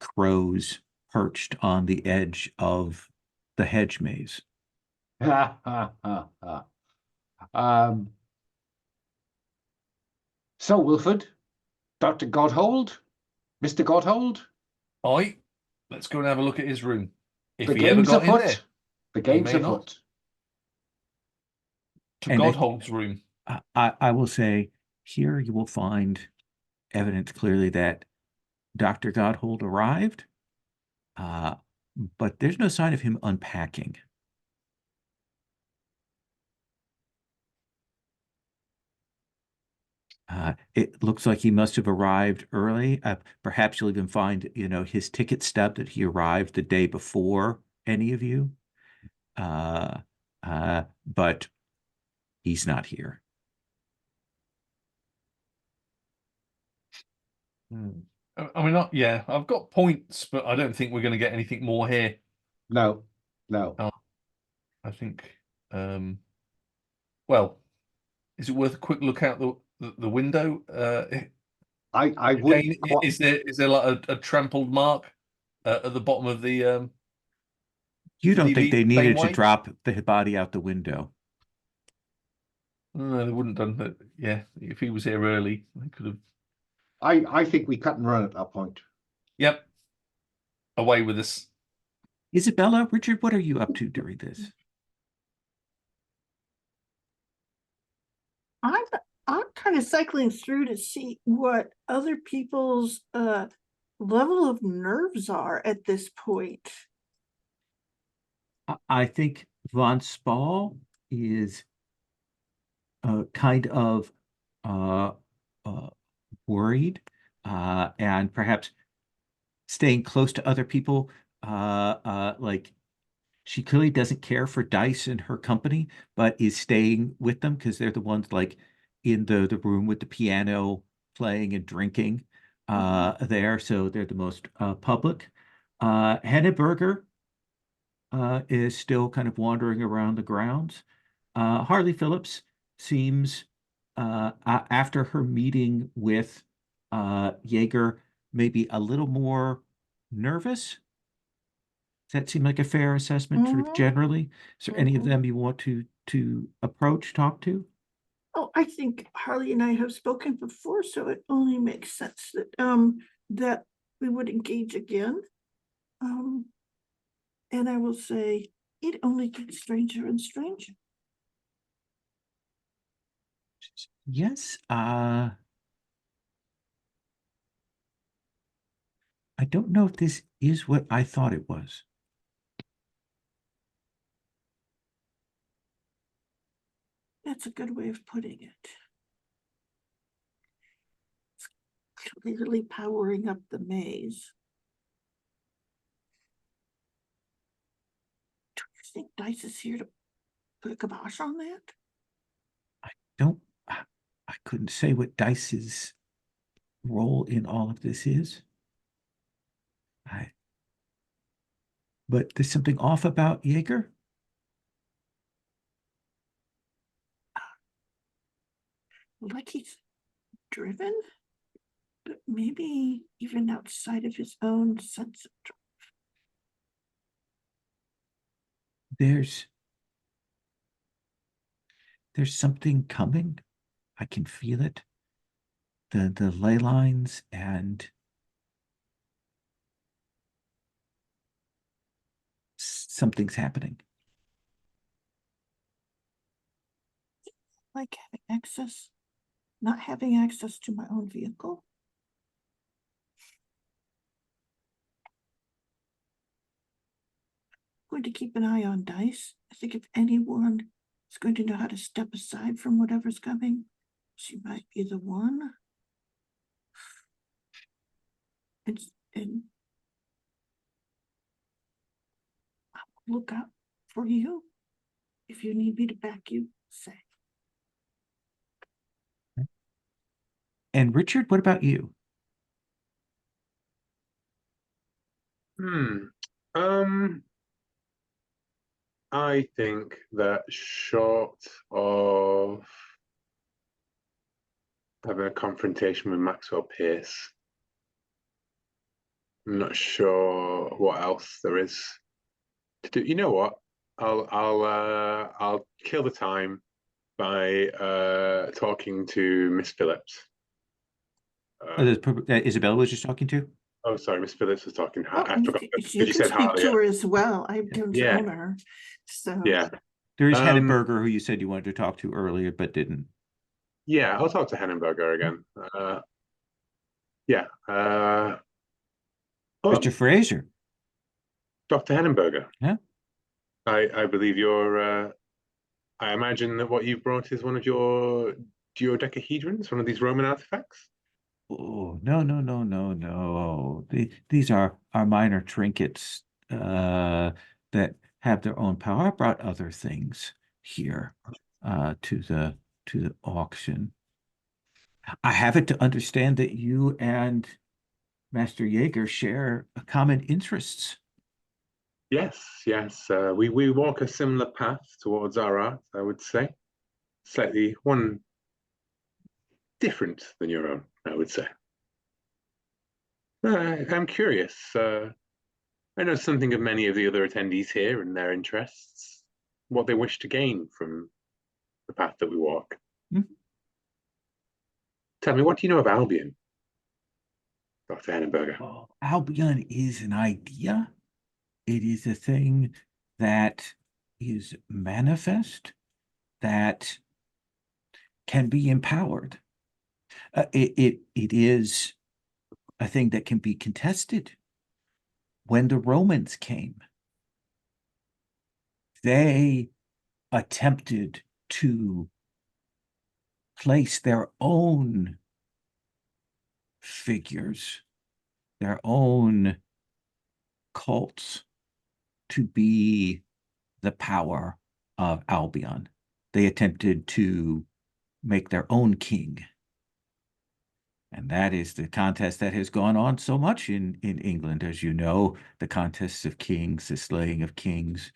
crows perched on the edge of the hedge maze. So, Wilford, Dr. Godhold, Mr. Godhold, Aye, let's go and have a look at his room. If the he ever game's got in there, afoot. The game's may not. afoot. To And I- Godhold's room. I will say, here you will find evidence clearly that Dr. Godhold arrived, but there's no sign of him unpacking. It looks like he must have arrived early. Perhaps you'll even find, his ticket stub that he arrived the day before any of you. But he's not here. I mean, yeah, I've got points, but I don't think we're going to get anything more here. No. I think, well, is it worth a quick look out the window? I Again, wouldn't. is there like a trampled mark at the bottom of the You don't think they needed to laneway? drop the body out the window? No, they wouldn't have done that. Yeah, if he was here early, they could have. I think we cut and run at that point. Yep, away with us. Isabella, Richard, what are you up to during this? I'm kind of cycling through to see what other people's level of nerves are at this point. I think von Spall is kind of worried and perhaps staying close to other people. Like, she clearly doesn't care for Dice and her company, but is staying with them because they're the ones like in the room with the piano playing and drinking there. So they're the most public. Henneberger is still kind of wandering around the grounds. Harley Phillips seems, after her meeting with Jaeger, maybe a little more nervous. Does that seem like a fair assessment, sort of Mhm. generally? Is there any of Mhm. them you want to approach, talk to? Oh, I think Harley and I have spoken before, so it only makes sense that that we would engage again. And I will say it only gets stranger and stranger. Yes. I don't know if this is what I thought it was. That's a good way of putting it. It's clearly powering up the maze. Do you think Dice is here to put a kibosh on that? Don't I couldn't say what Dice's role in all of this is. But there's something off about Jaeger. Like he's driven, but maybe even outside of his own sense of drive. There's something coming. I can feel it. The ley lines and something's happening. Like not having access to my own vehicle. Going to keep an eye on Dice. I think if anyone is going to know how to step aside from whatever's coming, she might be the one. And I'll look out for you. If you need me to back you, say. And Richard, what about you? I think that short of having a confrontation with Maxwell Pierce, I'm not sure what else there is to do. You know what? I'll kill the time by talking to Miss Phillips. That Isabella was just talking to? Oh, sorry, Miss Phillips was talking. Oh, I forgot you because can you said speak Harley. to her as well. I don't Yeah. own her. So Yeah, There is Henneberger, who you said you wanted to talk to earlier, but didn't. yeah. I'll talk to Hennenberger again. Yeah. Mr. Fraser. Dr. Hennenberger. Yeah. I believe you're. I imagine that what you've brought is one of your duodecahedrons, one of these Roman artifacts. Oh, no, no, no, no, no. These are minor trinkets that have their own power. I brought other things here to the auction. I have it to understand that you and Master Jaeger share common interests. Yes, yes. We walk a similar path towards our art, I would say. Slightly one different than your own, I would say. I'm curious. I know something of many of the other attendees here and their interests, what they wish to gain from the path that we walk. Mhm. Tell me, what do you know of Albion, Dr. Hennenberger? Oh, Albion is an idea. It is a thing that is manifest, that can be empowered. It is a thing that can be contested. When the Romans came, they attempted to place their own figures, their own cults to be the power of Albion. They attempted to make their own king. And that is the contest that has gone on so much in England. As you know, the contests of kings, the slaying of kings.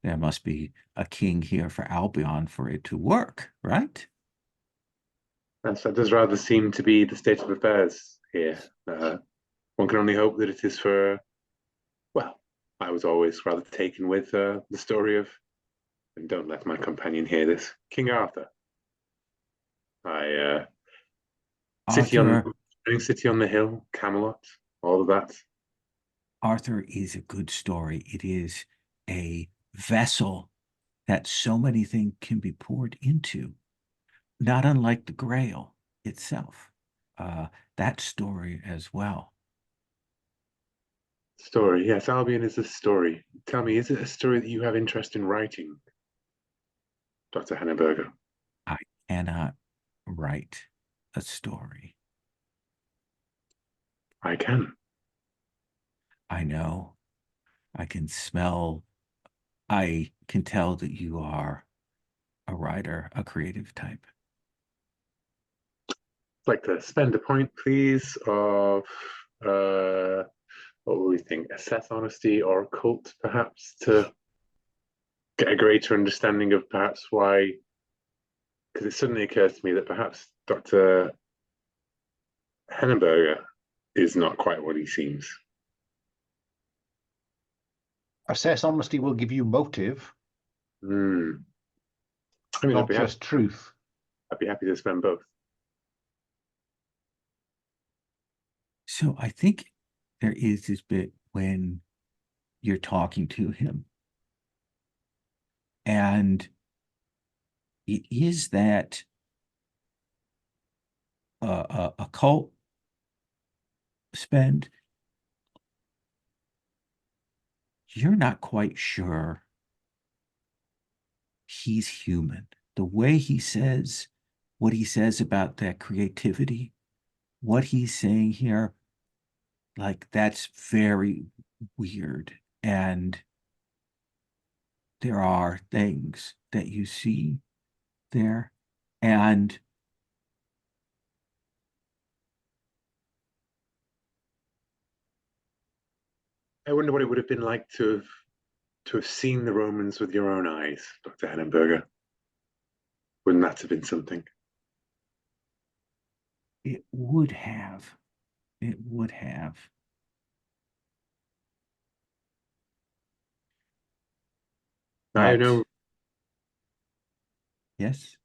There must be a king here for Albion for it to work, right? That does rather seem to be the state of affairs here. One can only hope that it is for, well, I was always rather taken with the story of, and don't let my companion hear this, King Arthur. City on Arthur, City on the Hill, Camelot, all of that. Arthur is a good story. It is a vessel that so many things can be poured into, not unlike the Grail itself. That story as well. Story, yes, Albion is a story. Tell me, is it a story that you have interest in writing, Dr. Henneberger? I cannot write a story. I can. I know. I can smell. I can tell that you are a writer, a creative type. I'd like to spend a point, please, of what will we think? Assess honesty or occult, perhaps, to get a greater understanding of perhaps why, because it suddenly occurs to me that perhaps Dr. Henneberger is not quite what he seems. Assess honesty will give you motive, I mean, not just truth. I'd be happy to spend both. So I think there is this bit when you're talking to him, and it is that occult spend. You're not quite sure he's human. The way he says what he says about that creativity, what he's saying here, like that's very weird. And there are things that you see there. And I wonder what it would have been like to have seen the Romans with your own eyes, Dr. Henneberger. Wouldn't that have been something? it would have. It would have. I But know. yes,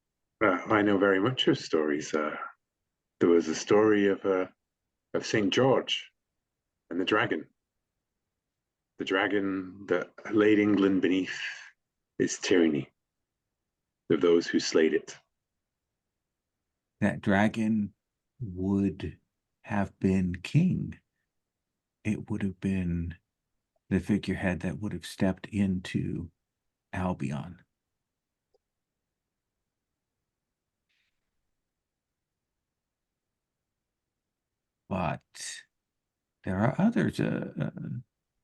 I know very much of stories. There was a story of Saint George and the dragon that laid England beneath its tyranny of those who slayed it. that dragon would have been king. It would have been the figurehead that would have stepped into Albion. But there are others.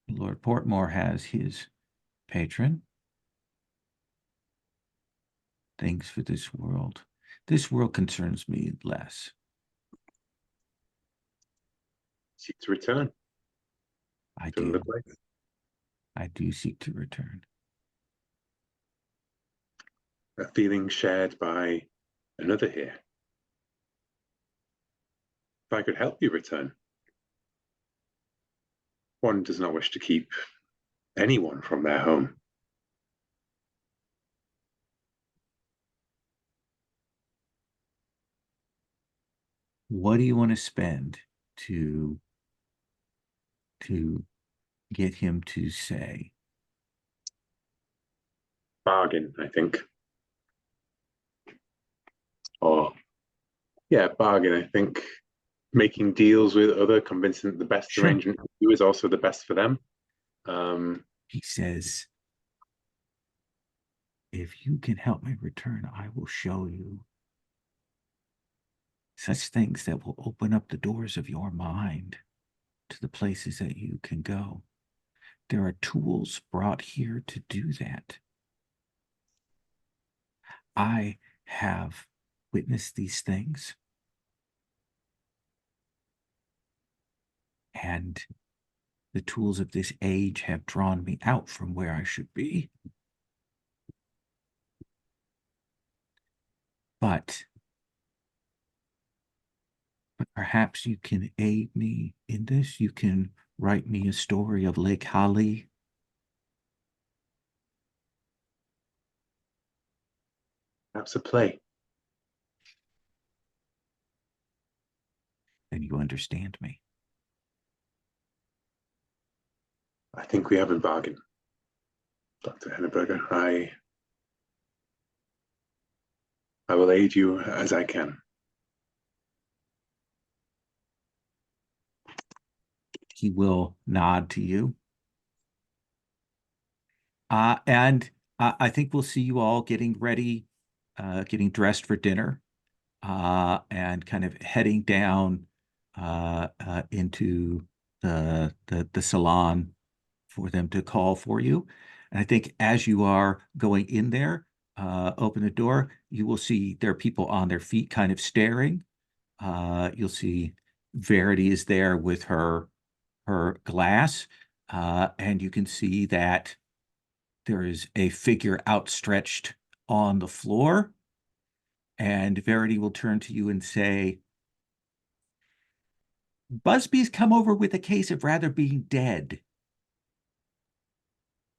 Lord Portmore has his patron. Things for this world. This world concerns me less. Seek to return I to another do. place. I do seek to return. A feeling shared by another here. If I could help you return. One does not wish to keep anyone from their home. What do you want to spend to get him to say? Bargain, I think. Or, yeah, bargain, I think. Making deals with other, convincing that the best Sure. arrangement for you is also the best for them. He says, if you can help me return, I will show you such things that will open up the doors of your mind to the places that you can go. There are tools brought here to do that. I have witnessed these things. and the tools of this age have drawn me out from where I should be. But perhaps you can aid me in this. You can write me a story of Lake Hali. Perhaps a play. Then you understand me. I think we have a bargain, Dr. Henneberger. I will aid you as I can. He will nod to you. And I think we'll see you all getting ready, getting dressed for dinner, and kind of heading down into the salon for them to call for you. And I think as you are going in there, open the door, you will see there are people on their feet kind of staring. You'll see Verity is there with her glass, and you can see that there is a figure outstretched on the floor, and Verity will turn to you and say, Busby's come over with a case of rather being dead.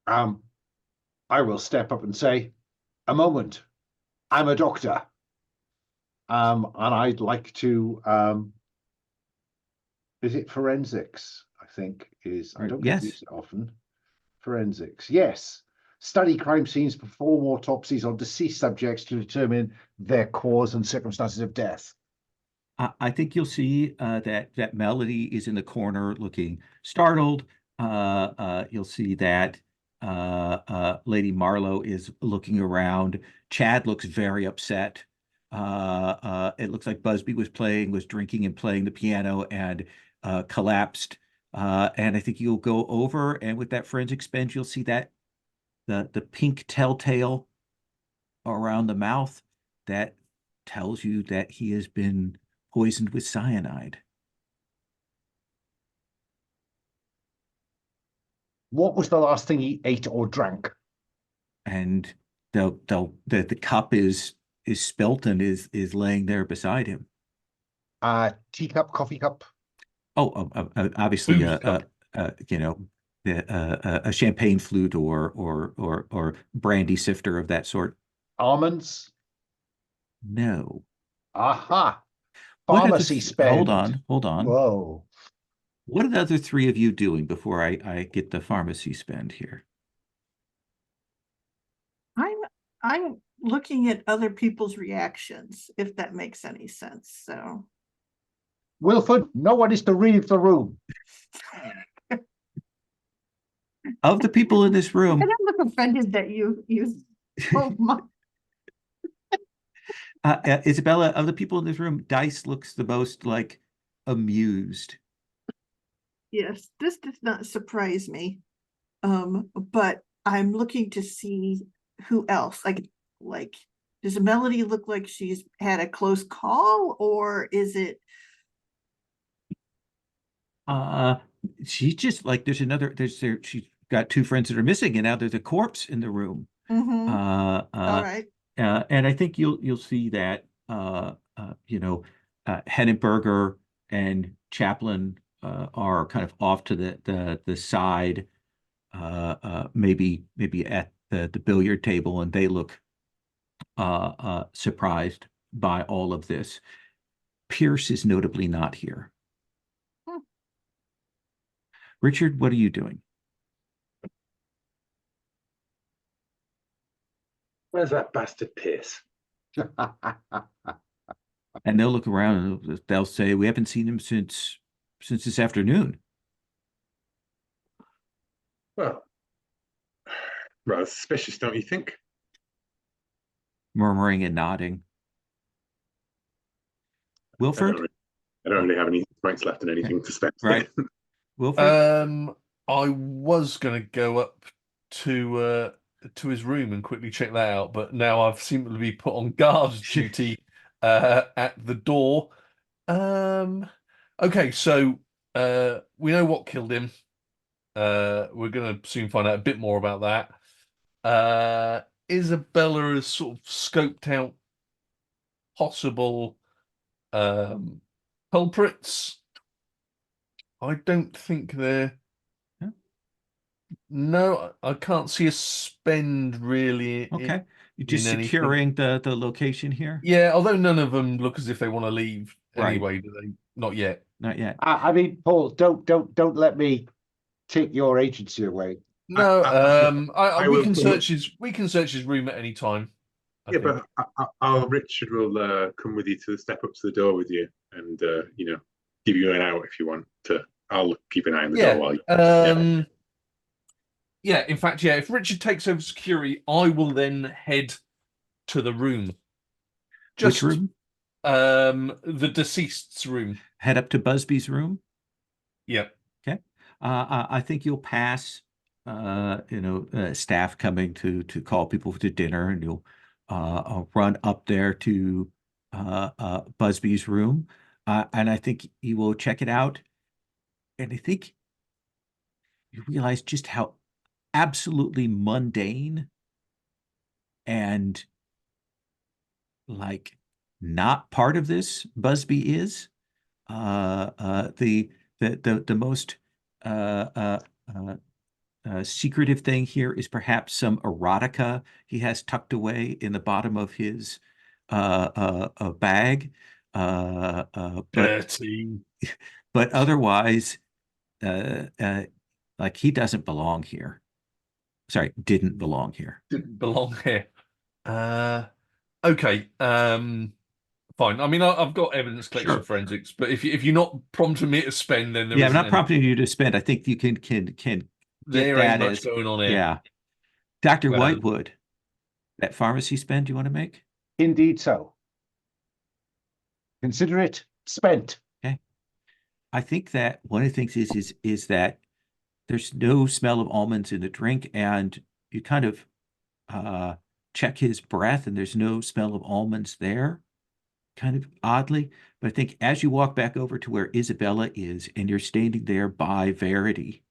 I will step up and say, a moment, I'm a doctor. And I'd like to, is it forensics? I think I don't Yes. use it often. Forensics, yes. Study crime scenes, perform autopsies on deceased subjects to determine their cause and circumstances of death. I think you'll see that Melody is in the corner looking startled. You'll see that Lady Marlowe is looking around. Chad looks very upset. It looks like Busby was drinking and playing the piano and collapsed. And I think you'll go over, and with that forensic spend, you'll see that the pink telltale around the mouth that tells you that he has been poisoned with cyanide. What was the last thing he ate or drank? And the cup is spilt and is laying there beside him. Teacup, coffee cup. Obviously, Booze cup. a champagne flute or brandy sifter of that sort. Almonds. No. Aha. What are the Pharmacy spend. Hold on. Whoa. What are the other three of you doing before I get the pharmacy spend here? I'm looking at other people's reactions, if that makes any sense. So Wilford, no one is to leave the room. Of the people in this room, I don't look offended that you oh my. Isabella, of the people in this room, Dice looks the most like amused. Yes, this does not surprise me. But I'm looking to see who else. Like, does Melody look like she's had a close call, or is it? She's just like she's got two friends that are missing, and now there's a corpse in the room. Mhm. Uh, All right. and I think you'll see that Hennenberger and Chaplin are kind of off to the side, maybe at the billiard table, and they look surprised by all of this. Pierce is notably not here. Hmm. Richard, what are you doing? Where's that bastard Pierce? And they'll look around and they'll say, we haven't seen him since this afternoon. Well, rather suspicious, don't you think? Murmuring and nodding. Wilford? I don't really have any points left in anything to spend. Right. Wilford? I was going to go up to his room and quickly check that out, but now I've seemed to be put on guard duty at the door. Okay, so We know what killed him. We're going to soon find out a bit more about that. Isabella has sort of scoped out possible culprits. I don't think they're. Yeah. No, I can't see a spend really. Okay. You're just in anything. securing the location here? Yeah, although none of them look as if they want to leave Right. anyway, do they? Not yet. Not yet. I mean, Paul, don't let me take your agency away. No, I we will can come search his room at any time. I Yeah, think. but our Richard will come with you to step up to the door with you, and give you an out if you want to. I'll keep an eye on the door while you. Yeah, in fact, yeah, if Richard takes over security, I will then head to the room. Which room? The deceased's room. Head up to Busby's room? Yeah. Okay. I think you'll pass, staff coming to call people to dinner, and you'll run up there to Busby's room, and I think you will check it out, and I think you realize just how absolutely mundane and like not part of this Busby is. The most uh, uh, secretive thing here is perhaps some erotica he has tucked away in the bottom of his bag. Dirty. But otherwise, like he doesn't belong here. Sorry, didn't belong here. Didn't belong here. Okay. Fine. I mean, I've got evidence collection Sure. forensics, but if you're not prompting me to spend, then there Yeah, I'm isn't not any. prompting you to spend. I think you can get There that ain't much as going on here. yeah. Dr. Whitewood, that pharmacy spend you want to make? Indeed so. Consider it spent. Okay. I think that one of the things is that there's no smell of almonds in the drink, and you kind of check his breath, and there's no smell of almonds there, kind of oddly. But I think as you walk back over to where Isabella is, and you're standing there by Verity,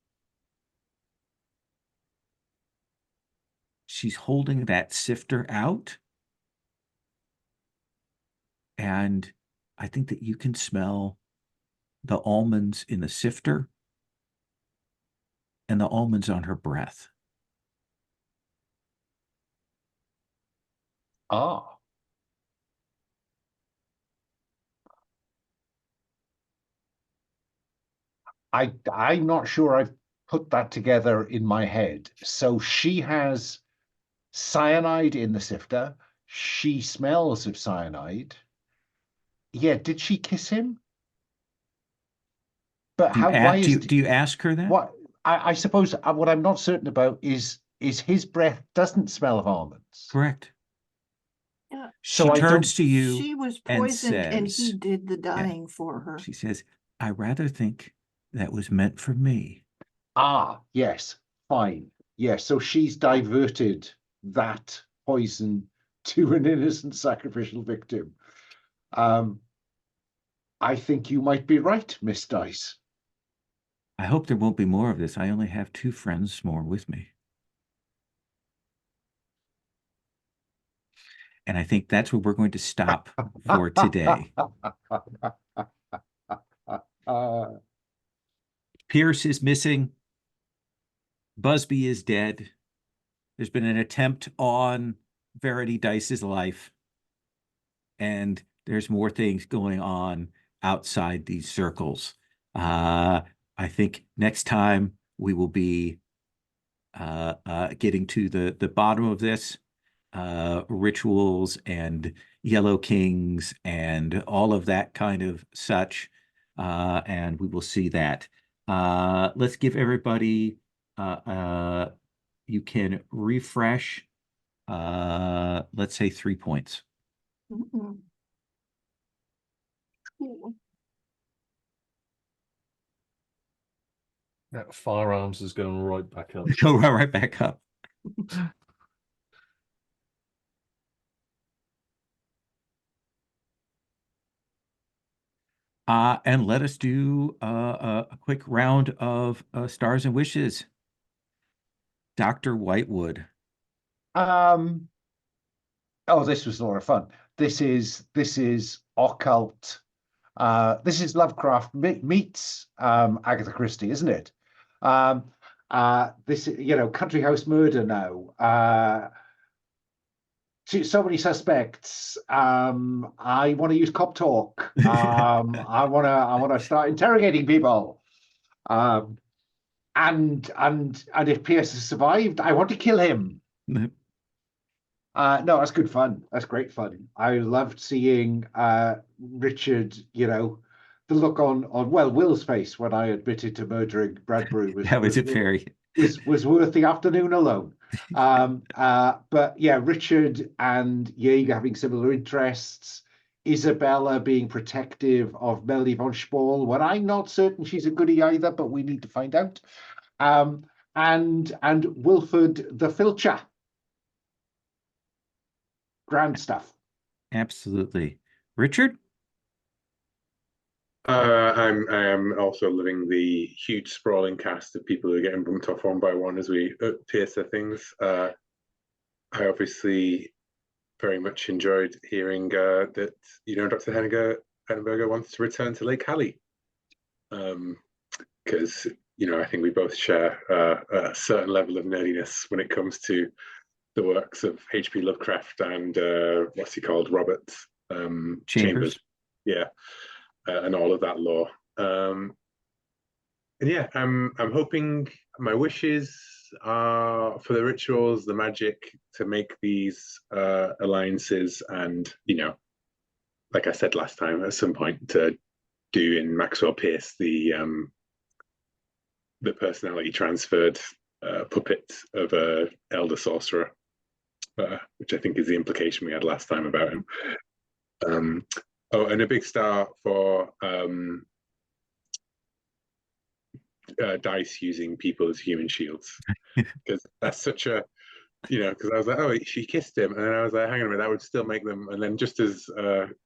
she's holding that sifter out, and I think that you can smell the almonds in the sifter and the almonds on her breath. Ah. I'm not sure I've put that together in my head. So she has cyanide in the sifter. She smells of cyanide. Yeah, did she kiss him? But Do you how? Why is do you ask her that? what? I suppose what I'm not certain about is his breath doesn't smell of almonds. Correct. Yeah. She So I turns don't- to you She was and poisoned and he says, did the dying for her. she says, I rather think that was meant for me. Ah, yes, fine. Yes, so she's diverted that poison to an innocent sacrificial victim. I think you might be right, Miss Dyce. I hope there won't be more of this. I only have 2 friends more with me. And I think that's where we're going to stop for today. Pierce is missing. Busby is dead. There's been an attempt on Verity Dyce's life. And there's more things going on outside these circles. I think next time we will be getting to the bottom of this, rituals and yellow kings and all of that kind of such, and we will see that. Let's give everybody, you can refresh, let's say 3 points. Mhm. Cool. That firearms is going right back up. Go right back up. And let us do a quick round of stars and wishes. Dr. Whitewood. Oh, this was a lot of fun. This is occult. This is Lovecraft meets Agatha Christie, isn't it? This, country house murder now. So many suspects. I want to use cop talk. I want to start interrogating people. And if Pierce has survived, I want to kill him. No, that's good fun. That's great fun. I loved seeing Richard, the look on Will's face when I admitted to murdering Bradbury was worth the afternoon alone. But yeah, Richard and Jaeger having similar interests, Isabella being protective of Melanie von Spall, when I'm not certain she's a goodie either, but we need to find out. And Wilford the Filcher. Grand stuff. Absolutely. Richard? I am also loving the huge sprawling cast of people who are getting bumped off one by one as we pierce their things. I obviously very much enjoyed hearing that Dr. Henneberger wants to return to Lake Hallie, because I think we both share a certain level of nerdiness when it comes to the works of H.P. Lovecraft and what's he called, Robert Chambers. Yeah. And all of that lore. And yeah, I'm hoping my wishes are for the rituals, the magic, to make these alliances, and like I said last time, at some point to do in Maxwell Pierce the personality transferred puppet of a elder sorcerer, which I think is the implication we had last time about him. And a big star for Dice using people as human shields, because that's such a, because I was like, oh, she kissed him, and then I was like, hang on a minute, that would still make them. And then just as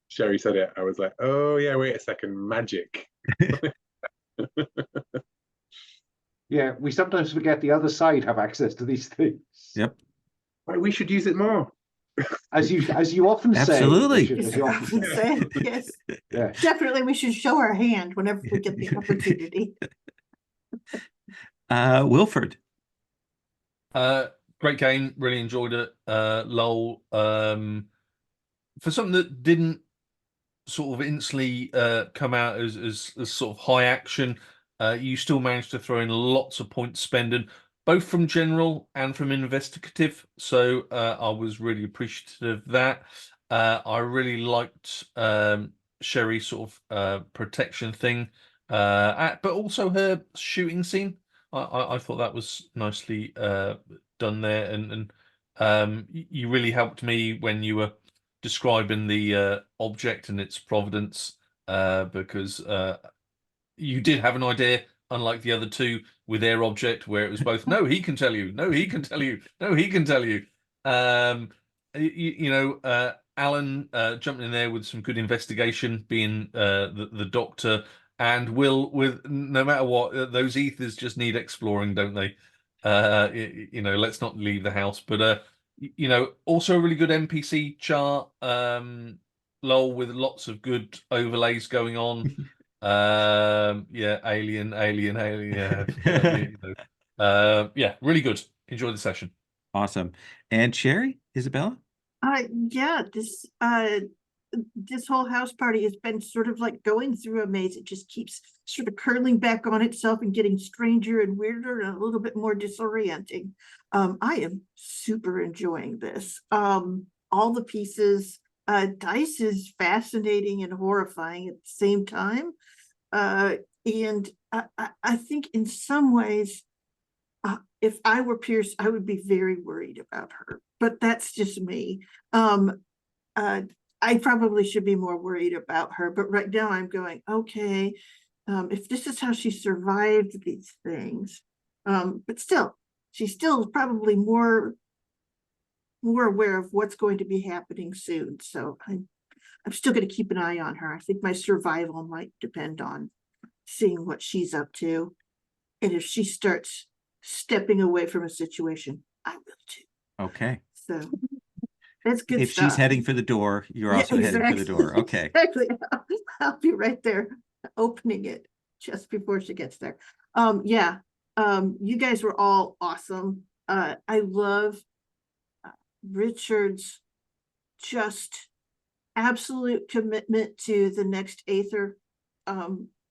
Sherry said it, I was like, oh yeah, wait a second, magic. Yeah, we sometimes forget the other side have access to these things. Yep. Right, we should use it more. As you often say. Absolutely. As you often say, yes. Yeah. Definitely we should show our hand whenever we get the opportunity. Wilford. Great game, really enjoyed it. Lol. For something that didn't sort of instantly come out as sort of high action, you still managed to throw in lots of point spending, both from general and from investigative. So I was really appreciative of that. I really liked Sherry's sort of protection thing, but also her shooting scene. I thought that was nicely done there, and you really helped me when you were describing the object and its provenance, because you did have an idea, unlike the other two with their object, where it was both, no, he can tell you, no, he can tell you, no, he can tell you. Alan jumping in there with some good investigation, being the doctor, and Will with, no matter what, those ethers just need exploring, don't they? Let's not leave the house. But also a really good NPC chart, lol, with lots of good overlays going on. Alien. Yeah, really good. Enjoy the session. Awesome. And Sherry, Isabella? Yeah, this whole house party has been sort of like going through a maze. It just keeps sort of curling back on itself and getting stranger and weirder and a little bit more disorienting. I am super enjoying this. All the pieces, Dice is fascinating and horrifying at the same time. And I think in some ways, if I were Pierce, I would be very worried about her, but that's just me. I probably should be more worried about her, but right now I'm going, okay, if this is how she survived these things, but still, she's still probably more aware of what's going to be happening soon. So I'm still going to keep an eye on her. I think my survival might depend on seeing what she's up to. And if she starts stepping away from a situation, I will too. Okay. So that's good If stuff. she's heading for the door, you're Yeah, also heading for the door. Okay. Exactly. I'll be right there opening it just before she gets there. Yeah. You guys were all awesome. I love Richard's just absolute commitment to the next Aether.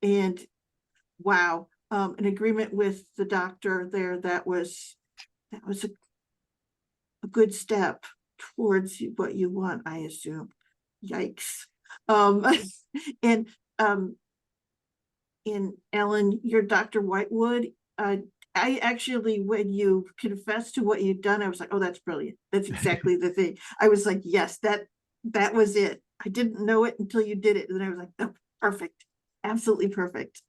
And wow, an agreement with the doctor there. That was a good step towards what you want, I assume. Yikes. And in Ellen, your Dr. Whitewood, I actually, when you confessed to what you'd done, I was like, oh, that's brilliant. That's exactly the thing. I was like, yes, that was it. I didn't know it until you did it. And I was like, oh, perfect. Absolutely perfect.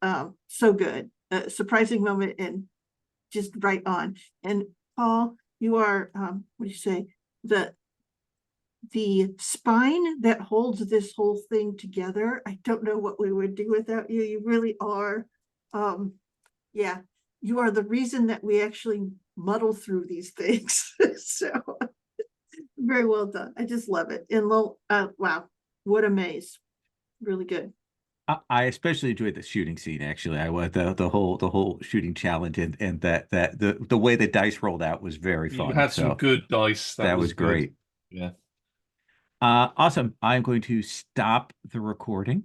So good. Surprising moment and just right on. And Paul, you are, what do you say? The spine that holds this whole thing together. I don't know what we would do without you. You really are. Yeah, you are the reason that we actually muddle through these things. So very well done. I just love it. And wow, what a maze. Really good. I especially enjoyed the shooting scene. Actually, I was the whole shooting challenge and that the way the dice rolled out was very fun. You had so some good dice. that was good. great. Yeah. Awesome. I'm going to stop the recording.